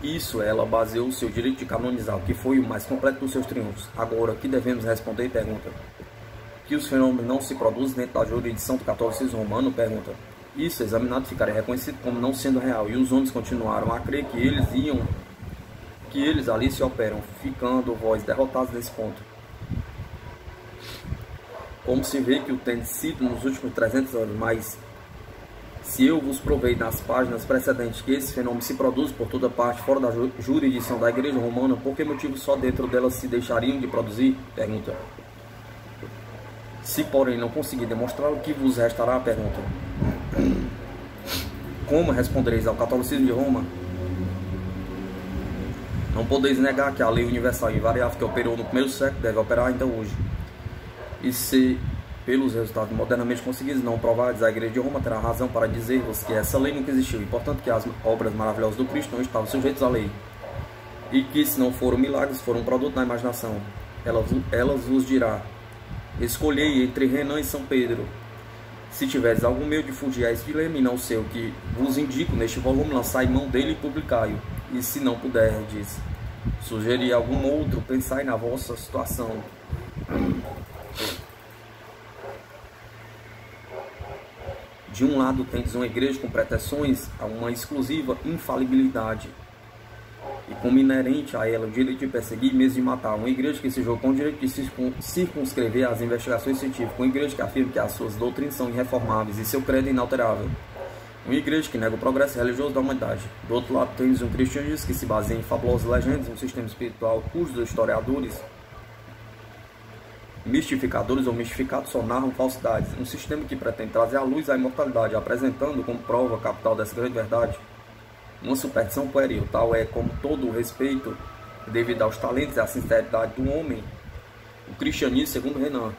isso. Ela baseou o seu direito de canonizar, o que foi o mais completo dos seus triunfos. Agora, o que devemos responder? Pergunta. Que os fenômenos não se produzem dentro da jurisdição do catolicismo romano? Pergunta. Isso, examinado, ficaria reconhecido como não sendo real, e os homens continuaram a crer que eles ali se operam, ficando vós derrotados nesse ponto. Como se vê que o tem sido nos últimos 300 anos, mas se eu vos provei nas páginas precedentes que esse fenômeno se produz por toda parte, fora da jurisdição da Igreja Romana, por que motivo só dentro dela se deixariam de produzir? Pergunta. Se, porém, não conseguir demonstrar, o que vos restará? Pergunta. Como respondereis ao catolicismo de Roma? Não podeis negar que a lei universal e invariável que operou no primeiro século deve operar ainda hoje. E se, pelos resultados modernamente conseguidos, não provados, a Igreja de Roma terá razão para dizer-vos que essa lei nunca existiu, e portanto que as obras maravilhosas do Cristo não estavam sujeitas à lei, e que, se não foram milagres, foram um produto da imaginação. Elas vos dirá: escolhei entre Renan e São Pedro. Se tiveres algum meio de fugir a esse dilema, e não sei o que vos indico neste volume, lançai mão dele e publicai-o. E se não puderdes sugerir algum outro, pensai na vossa situação. De um lado tendes uma igreja com pretensões a uma exclusiva infalibilidade, e como inerente a ela o direito de perseguir e mesmo de matar. Uma igreja que se jogou com o direito de circunscrever as investigações científicas. Uma igreja que afirma que as suas doutrinas são irreformáveis e seu credo inalterável. Uma igreja que nega o progresso religioso da humanidade. Do outro lado, temos um cristianismo que se baseia em fabulosas legendas, um sistema espiritual cujos historiadores, mistificadores ou mistificados, só narram falsidades. Um sistema que pretende trazer à luz a imortalidade, apresentando como prova capital dessa grande verdade uma superstição pueril. Tal é, como todo o respeito devido aos talentos e à sinceridade do homem, o cristianismo segundo Renan.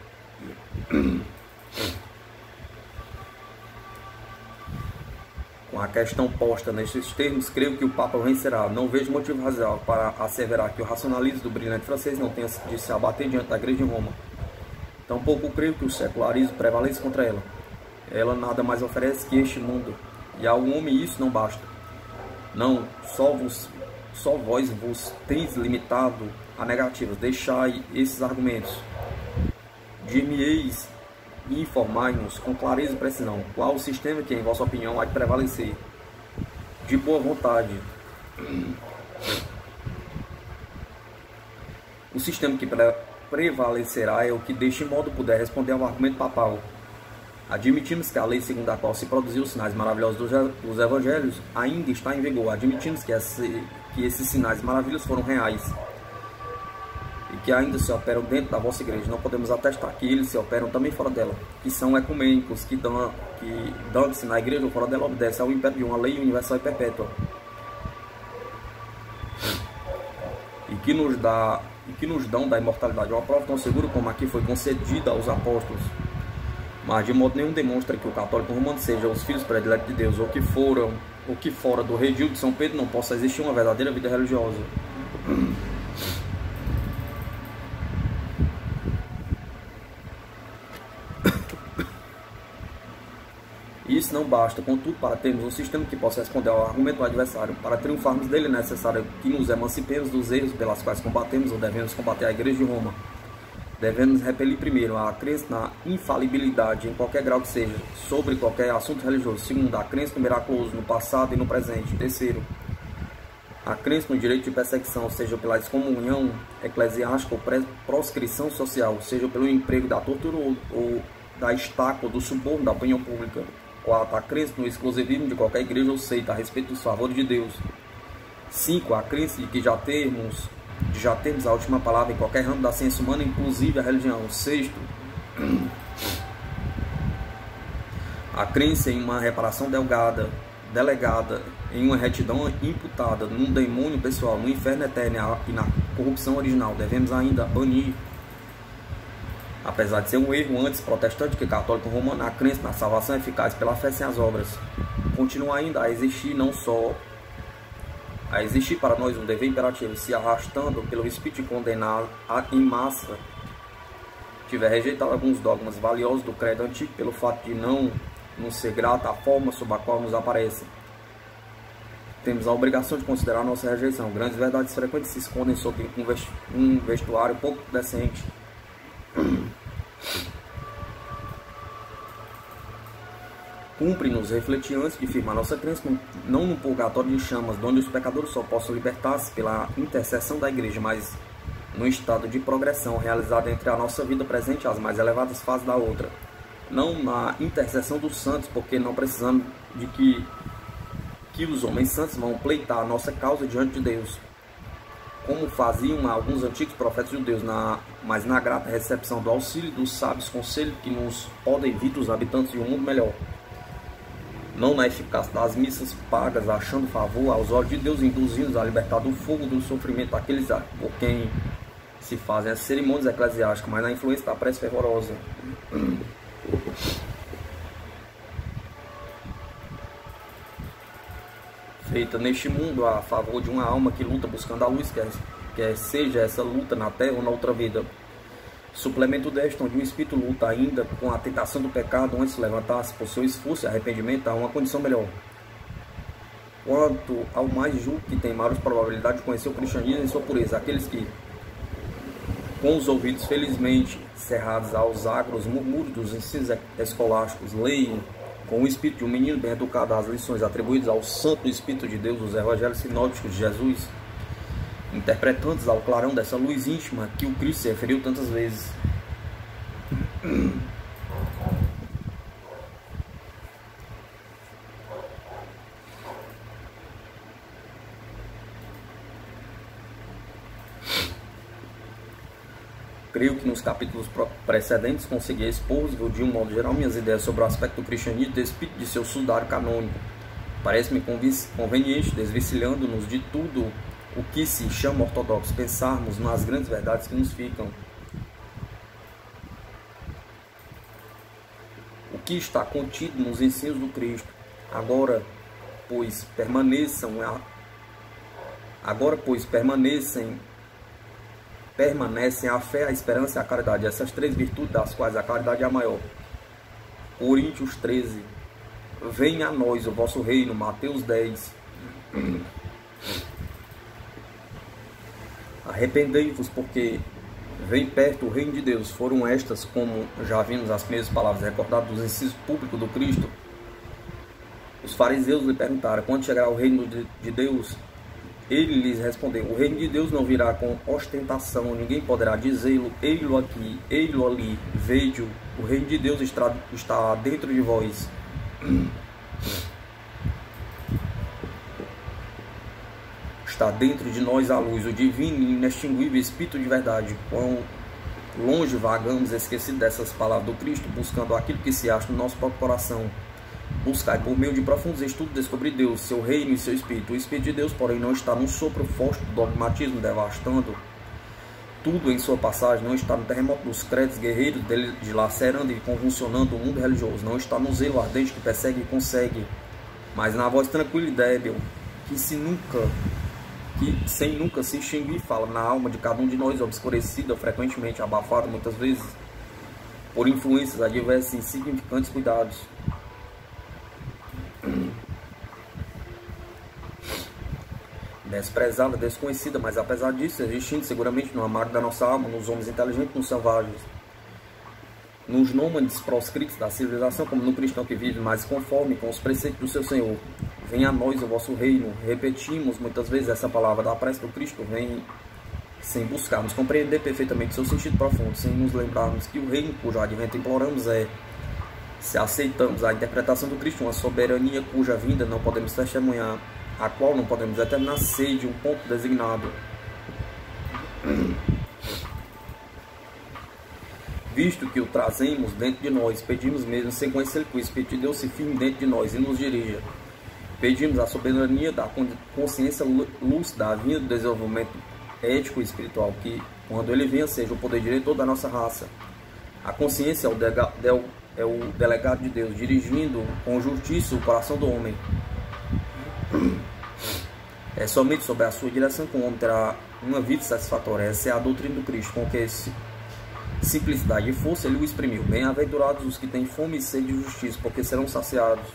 Com a questão posta nestes termos, creio que o Papa vencerá. Não vejo motivo razoável para asseverar que o racionalismo do brilhante francês não tenha de se abater diante da Igreja de Roma. Tampouco creio que o secularismo prevaleça contra ela. Ela nada mais oferece que este mundo, e ao homem isso não basta. Não, só vós vos tens limitado a negativas. Deixai esses argumentos. Dir-me-eis e informai-nos com clareza e precisão qual o sistema que, em vossa opinião, há de prevalecer. De boa vontade. O sistema que prevalecerá é o que deste modo puder responder ao argumento papal. Admitimos que a lei segundo a qual se produziu os sinais maravilhosos dos evangelhos ainda está em vigor. Admitimos que esses sinais maravilhosos foram reais e que ainda se operam dentro da vossa igreja. Não podemos atestar que eles se operam também fora dela, que são ecumênicos, que dão-se na igreja ou fora dela obedece ao império de uma lei universal e perpétua, e que nos dão da imortalidade uma prova tão segura como a que foi concedida aos apóstolos. Mas de modo nenhum demonstra que o católico romano seja os filhos prediletos de Deus, ou que fora do redil de São Pedro não possa existir uma verdadeira vida religiosa. Isso não basta, contudo, para termos um sistema que possa responder ao argumento do adversário. Para triunfarmos dele é necessário que nos emancipemos dos erros pelas quais combatemos ou devemos combater a Igreja de Roma. Devemos repelir primeiro a crença na infalibilidade, em qualquer grau que seja, sobre qualquer assunto religioso. Segundo, a crença no miraculoso, no passado e no presente. Terceiro, a crença no direito de perseguição, seja pela excomunhão eclesiástica ou proscrição social, seja pelo emprego da tortura ou da estaca ou do suborno da opinião pública. Quarto, a crença no exclusivismo de qualquer igreja ou seita a respeito dos favores de Deus. 5. A crença de que já temos a última palavra em qualquer ramo da ciência humana, inclusive a religião. 6. A crença em uma reparação delegada, em uma retidão imputada, num demônio pessoal, no inferno eterno e na corrupção original. Devemos ainda banir, apesar de ser um erro antes protestante que católico romano, a crença na salvação eficaz pela fé sem as obras. Continua ainda a existir para nós um dever imperativo, se arrastando pelo espírito de condenar em massa, tiver rejeitado alguns dogmas valiosos do credo antigo pelo fato de não nos ser grato à forma sob a qual nos aparece. Temos a obrigação de considerar nossa rejeição. Grandes verdades frequentes se escondem sob um vestuário pouco decente. Cumpre-nos refletir antes de firmar nossa crença, não num purgatório de chamas, onde os pecadores só possam libertar-se pela intercessão da igreja, mas num estado de progressão realizado entre a nossa vida presente e as mais elevadas fases da outra. Não na intercessão dos santos, porque não precisamos de que os homens santos vão pleitar a nossa causa diante de Deus, como faziam alguns antigos profetas judeus, mas na grata recepção do auxílio dos sábios conselhos que nos podem vir dos habitantes de um mundo melhor. Não na eficácia das missas pagas, achando favor aos olhos de Deus, induzindo-nos a libertar do fogo do sofrimento daqueles por quem se fazem as cerimônias eclesiásticas, mas na influência da prece fervorosa. Feita neste mundo a favor de uma alma que luta buscando a luz, quer seja essa luta na terra ou na outra vida. Suplemento desta, onde o espírito luta ainda com a tentação do pecado, antes de levantar-se por seu esforço e arrependimento, a uma condição melhor. Quanto ao mais julgo que tem maiores probabilidades de conhecer o cristianismo em sua pureza, aqueles que, com os ouvidos felizmente cerrados aos agros murmúrios dos ensinos escolásticos, leem com o espírito de um menino bem educado as lições atribuídas ao Santo Espírito de Deus, os evangelhos sinóticos de Jesus, interpretantes ao clarão dessa luz íntima que o Cristo se referiu tantas vezes. Creio que nos capítulos precedentes consegui expor de um modo geral minhas ideias sobre o aspecto do cristianismo despeito de seu sudário canônico. Parece-me conveniente, desvencilhando-nos de tudo o que se chama ortodoxo, pensarmos nas grandes verdades que nos ficam. O que está contido nos ensinos do Cristo. Agora, pois, permanecem permanecem a fé, a esperança e a caridade. Essas três virtudes, das quais a caridade é a maior. Coríntios 13. Venha a nós o vosso reino. Mateus 10. Arrependei-vos, porque vem perto o reino de Deus. Foram estas, como já vimos as primeiras palavras recordadas dos ensinos públicos do Cristo. Os fariseus lhe perguntaram: quando chegará o reino de Deus? Ele lhes respondeu: o reino de Deus não virá com ostentação, ninguém poderá dizê-lo, ei-lo aqui, ei-lo ali, vede-o. O reino de Deus está dentro de vós. Está dentro de nós a luz, o divino e inextinguível Espírito de verdade. Quão longe vagamos, esquecidos dessas palavras do Cristo, buscando aquilo que se acha no nosso próprio coração. Buscai por meio de profundos estudos descobrir Deus, seu reino e seu Espírito. O Espírito de Deus, porém, não está num sopro forte do dogmatismo devastando tudo em sua passagem, não está no terremoto dos credos guerreiros dilacerando e convulsionando o mundo religioso, não está no zelo ardente que persegue e consegue, mas na voz tranquila e débil, que sem nunca se extinguir, fala na alma de cada um de nós, obscurecida, frequentemente abafada, muitas vezes, por influências adversas e insignificantes cuidados. Desprezada, desconhecida, mas apesar disso, existindo seguramente no amargo da nossa alma, nos homens inteligentes, nos selvagens, nos nômades proscritos da civilização, como no cristão que vive mais conforme com os preceitos do seu Senhor. Venha a nós o vosso reino. Repetimos muitas vezes essa palavra da prece do Cristo, vem sem buscarmos compreender perfeitamente seu sentido profundo, sem nos lembrarmos que o reino cujo advento imploramos é, se aceitamos a interpretação do Cristo, uma soberania cuja vinda não podemos testemunhar, a qual não podemos determinar ser de um ponto designado. Visto que o trazemos dentro de nós, pedimos mesmo, sem conhecer que o Espírito de Deus se firme dentro de nós e nos dirija. Pedimos a soberania da consciência lúcida, a vinda do desenvolvimento ético e espiritual, que, quando ele venha, seja o poder diretor da nossa raça. A consciência é o delegado de Deus, dirigindo com justiça o coração do homem. É somente sob a sua direção que o homem terá uma vida satisfatória. Essa é a doutrina do Cristo, com que simplicidade e força ele o exprimiu. Bem-aventurados os que têm fome e sede de justiça, porque serão saciados.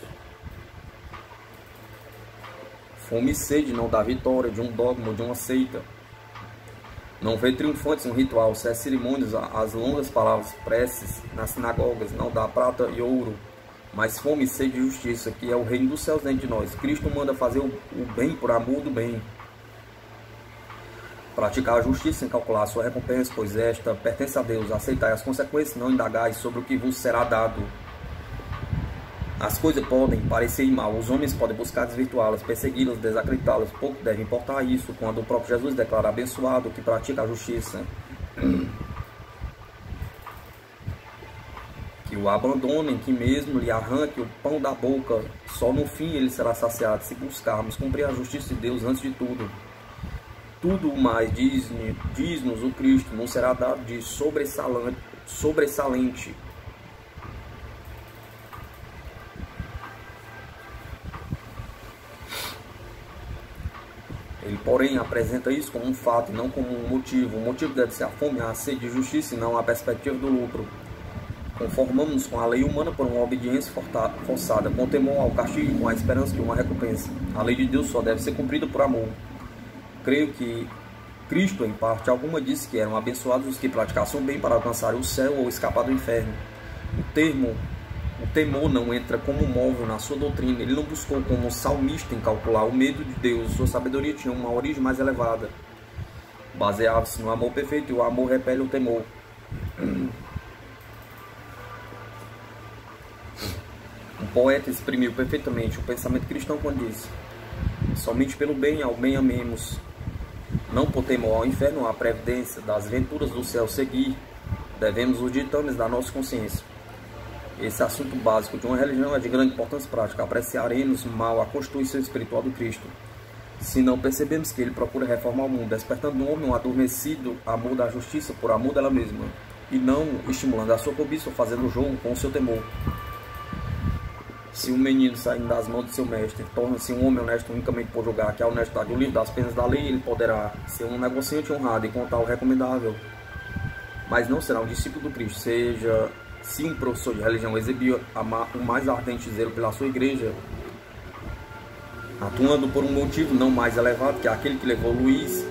Fome e sede não dá vitória de um dogma ou de uma seita. Não vê triunfantes um ritual, se é cerimônias, as longas palavras, preces nas sinagogas, não dá prata e ouro, mas fome e sede de justiça, que é o reino dos céus dentro de nós. Cristo manda fazer o bem por amor do bem. Praticar a justiça sem calcular a sua recompensa, pois esta pertence a Deus. Aceitai as consequências, não indagais sobre o que vos será dado. As coisas podem parecer mal, os homens podem buscar desvirtuá-las, persegui-las, desacreditá-las. Pouco deve importar isso, quando o próprio Jesus declara: abençoado o que pratica a justiça. Que o abandonem, que mesmo lhe arranque o pão da boca, só no fim ele será saciado, se buscarmos cumprir a justiça de Deus antes de tudo. Tudo mais, diz-nos o Cristo, não será dado de sobressalente. Ele, porém, apresenta isso como um fato e não como um motivo. O motivo deve ser a fome, a sede de justiça e não a perspectiva do lucro. Conformamos-nos com a lei humana por uma obediência forçada, com temor ao castigo e com a esperança de uma recompensa. A lei de Deus só deve ser cumprida por amor. Creio que Cristo, em parte alguma, disse que eram abençoados os que praticassem o bem para alcançar o céu ou escapar do inferno. O temor não entra como móvel na sua doutrina. Ele não buscou como salmista em calcular o medo de Deus. Sua sabedoria tinha uma origem mais elevada. Baseava-se no amor perfeito, e o amor repele o temor. Um poeta exprimiu perfeitamente o pensamento cristão quando disse: somente pelo bem ao bem amemos, não por temor ao inferno, à previdência das venturas do céu seguir, devemos os ditames da nossa consciência. Esse assunto básico de uma religião é de grande importância prática. Apreciaremos mal a constituição espiritual do Cristo, se não percebemos que ele procura reformar o mundo, despertando no homem um adormecido amor da justiça por amor dela mesma, e não estimulando a sua cobiça ou fazendo jogo com o seu temor. Se um menino saindo das mãos do seu mestre torna-se um homem honesto unicamente por julgar que a honestidade o livro das penas da lei, ele poderá ser um negociante honrado e contar o recomendável, mas não será um discípulo do Cristo. Seja, se um professor de religião exibir o mais ardente zelo pela sua igreja, atuando por um motivo não mais elevado que aquele que levou Luís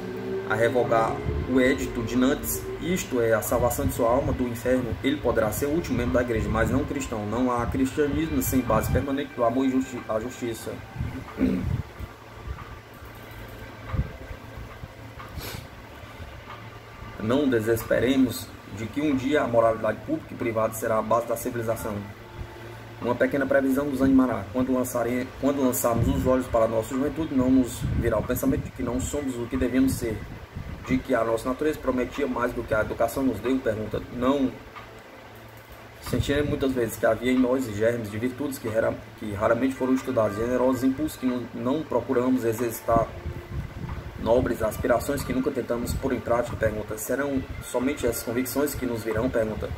a revogar o edito de Nantes, isto é, a salvação de sua alma do inferno, ele poderá ser o último membro da igreja, mas não cristão. Não há cristianismo sem base permanente do amor e a justiça. Não desesperemos de que um dia a moralidade pública e privada será a base da civilização. Uma pequena previsão nos animará. Quando lançarmos os olhos para a nossa juventude, não nos virá o pensamento de que não somos o que devemos ser, de que a nossa natureza prometia mais do que a educação nos deu. Pergunta: não sentiremos muitas vezes que havia em nós germes de virtudes que raramente foram estudados, generosos impulsos que não procuramos exercitar, nobres aspirações que nunca tentamos pôr em prática? Pergunta: serão somente essas convicções que nos virão? Pergunta: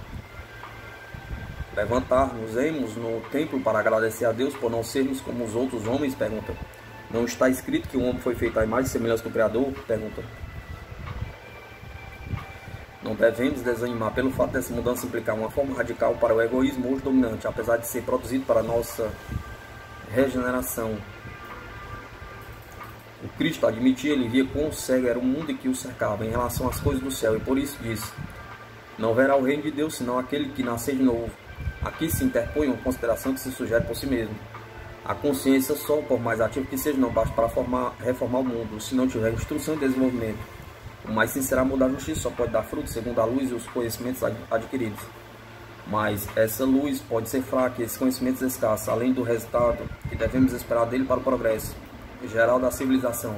levantar-nos-emos no templo para agradecer a Deus por não sermos como os outros homens? Pergunta: não está escrito que o homem foi feito à imagem e semelhança do Criador? Pergunta: não devemos desanimar pelo fato dessa mudança implicar uma forma radical para o egoísmo hoje dominante, apesar de ser produzido para nossa regeneração. O Cristo admitia, ele via quão cego era o mundo que o cercava em relação às coisas do céu, e por isso disse: não verá o reino de Deus senão aquele que nascer de novo. Aqui se interpõe uma consideração que se sugere por si mesmo. A consciência só, por mais ativa que seja, não basta para reformar o mundo, se não tiver instrução e desenvolvimento. O mais sincero amor da justiça só pode dar fruto segundo a luz e os conhecimentos adquiridos. Mas essa luz pode ser fraca e esses conhecimentos escassos, além do resultado que devemos esperar dele para o progresso geral da civilização.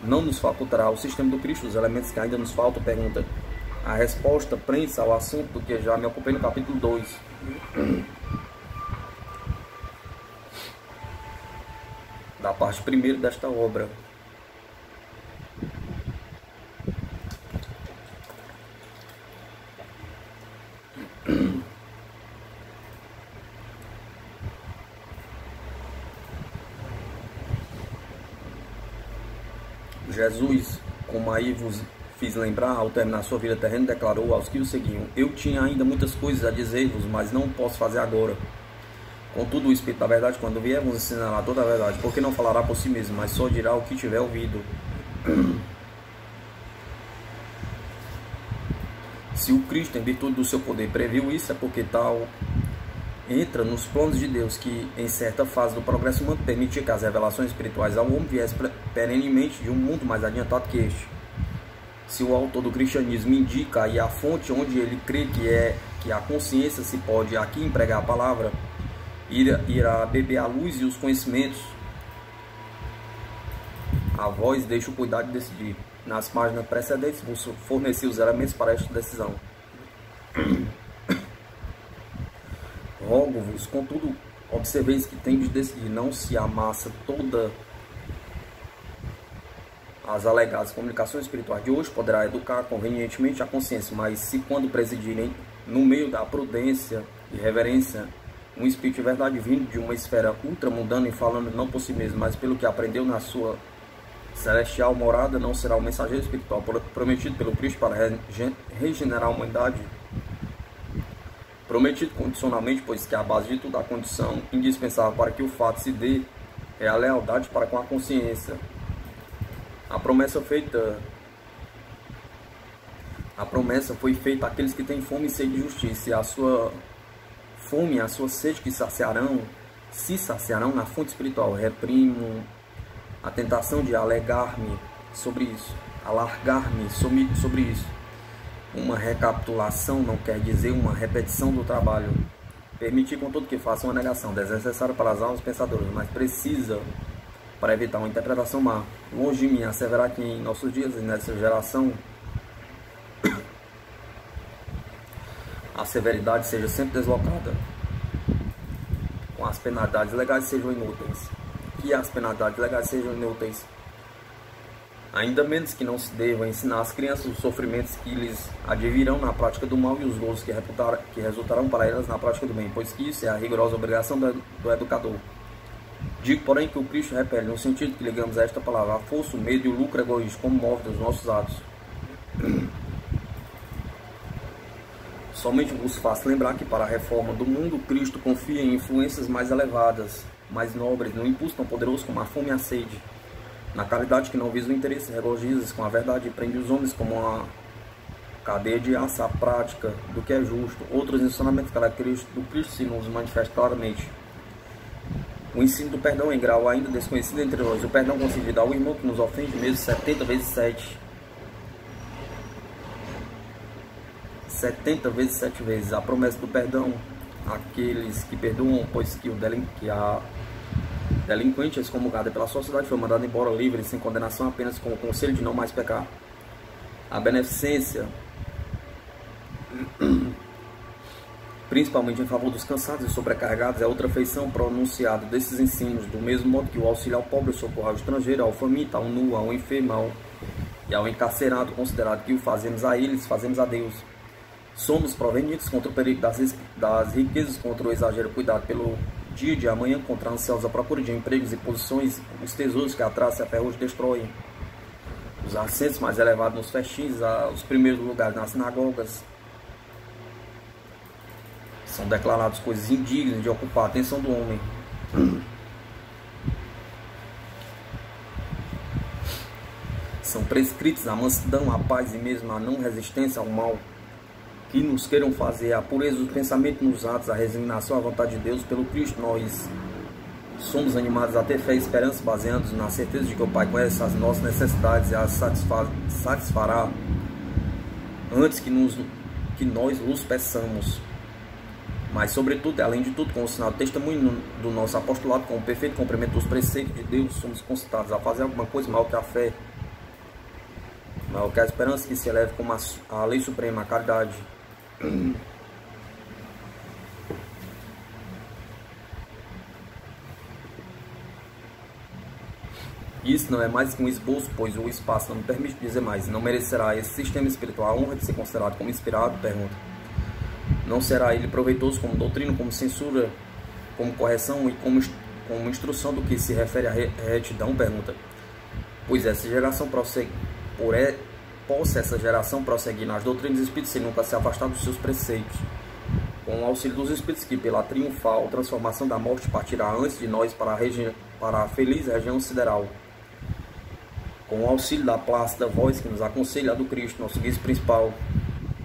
Não nos facultará o sistema do Cristo os elementos que ainda nos faltam? Pergunta. A resposta prende-se ao assunto do que já me ocupei no capítulo 2. Da parte primeira desta obra. Jesus, como aí vos fiz lembrar, ao terminar sua vida terrena, declarou aos que o seguiam: eu tinha ainda muitas coisas a dizer-vos, mas não posso fazer agora. Contudo, o Espírito da Verdade, quando vier, vos ensinará toda a verdade, porque não falará por si mesmo, mas só dirá o que tiver ouvido. Se o Cristo, em virtude do seu poder, previu isso, é porque tal entra nos planos de Deus, que em certa fase do progresso humano permitia que as revelações espirituais ao homem viessem perenemente de um mundo mais adiantado que este. Se o autor do cristianismo indica aí a fonte onde ele crê que a consciência se pode aqui empregar a palavra, irá beber a luz e os conhecimentos, a vós deixa o cuidado de decidir. Nas páginas precedentes vos forneci os elementos para esta decisão. Rogo-vos, contudo, observeis que tem de decidir, não se amassa toda as alegadas comunicações espirituais de hoje poderá educar convenientemente a consciência, mas se quando presidirem no meio da prudência e reverência um espírito de verdade vindo de uma esfera ultramundana e falando não por si mesmo, mas pelo que aprendeu na sua celestial morada, não será o mensageiro espiritual prometido pelo Cristo para regenerar a humanidade? Prometido condicionalmente, pois que a base de tudo, a condição indispensável para que o fato se dê é a lealdade para com a consciência. A promessa foi feita àqueles que têm fome e sede de justiça, e a sua fome e a sua sede que se saciarão na fonte espiritual. Reprimo a tentação de alargar-me sobre isso. Uma recapitulação não quer dizer uma repetição do trabalho. Permitir, contudo, que faça uma negação desnecessária para as almas pensadoras, mas precisa para evitar uma interpretação má. Longe de mim asseverar que em nossos dias e nessa geração a severidade seja sempre deslocada, com as penalidades legais sejam inúteis. Que as penalidades legais sejam inúteis. Ainda menos que não se deva ensinar às crianças os sofrimentos que lhes advirão na prática do mal e os gozos que resultarão para elas na prática do bem, pois que isso é a rigorosa obrigação do educador. Digo, porém, que o Cristo repele, no sentido que ligamos a esta palavra, a força, o medo e o lucro egoísta como move dos nossos atos. Somente vos faço lembrar que para a reforma do mundo, Cristo confia em influências mais elevadas, mais nobres, no impulso tão poderoso como a fome e a sede, na caridade que não visa o interesse, regozija-se com a verdade e prende os homens como uma cadeia de aço à prática do que é justo. Outros ensinamentos característicos do Cristo se nos manifestam claramente. O ensino do perdão em grau ainda desconhecido entre nós. O perdão concedido ao irmão que nos ofende mesmo 70 vezes 7. 70 vezes 7 vezes. A promessa do perdão àqueles que perdoam, pois que a delinquente excomungada pela sociedade foi mandado embora livre, sem condenação, apenas com o conselho de não mais pecar. A beneficência, principalmente em favor dos cansados e sobrecarregados, é outra feição pronunciada desses ensinos, do mesmo modo que o auxílio ao pobre, o socorro ao estrangeiro, ao faminto, ao nu, ao enfermo e ao encarcerado, considerado que o fazemos a eles, fazemos a Deus. Somos provenientes contra o perigo das riquezas, contra o exagero, cuidado pelo dia de amanhã, contra a ansiosa procura de empregos e posições, os tesouros que a traça e a ferrugem destroem, os assentos mais elevados nos festins, os primeiros lugares nas sinagogas, são declarados coisas indignas de ocupar a atenção do homem. São prescritos a mansidão, a paz e mesmo a não resistência ao mal, que nos queiram fazer a pureza do pensamento nos atos, a resignação à vontade de Deus. Pelo Cristo nós somos animados a ter fé e esperança, baseando-nos na certeza de que o Pai conhece as nossas necessidades e as satisfará antes que nós nos peçamos. Mas, sobretudo, além de tudo, com o sinal de testemunho do nosso apostolado, com o perfeito cumprimento dos preceitos de Deus, somos consultados a fazer alguma coisa maior que a fé, maior que a esperança, que se eleve como a lei suprema, a caridade. Isso não é mais que um esboço, pois o espaço não me permite dizer mais. Não merecerá esse sistema espiritual a honra de ser considerado como inspirado? Pergunta. Não será ele proveitoso como doutrina, como censura, como correção e como instrução do que se refere à retidão? Pergunta. Pois essa geração possa essa geração prosseguir nas doutrinas espíritas sem nunca se afastar dos seus preceitos, com o auxílio dos espíritos que pela triunfal transformação da morte partirá antes de nós para a feliz região sideral, com o auxílio da plácida voz que nos aconselha a do Cristo, nosso guia principal.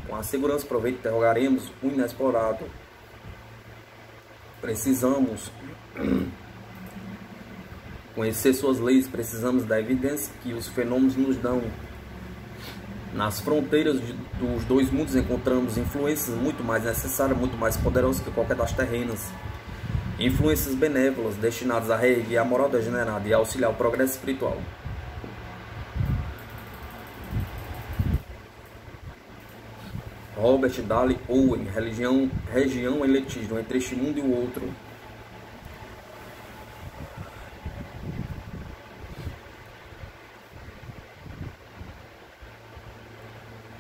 Com a segurança e proveito interrogaremos o inexplorado. Precisamos conhecer suas leis, precisamos da evidência que os fenômenos nos dão. Nas fronteiras dos dois mundos encontramos influências muito mais necessárias, muito mais poderosas que qualquer das terrenas. Influências benévolas destinadas a reerguer a moral degenerada e a auxiliar o progresso espiritual. Robert Dale Owen, região eletismo entre este mundo e o outro.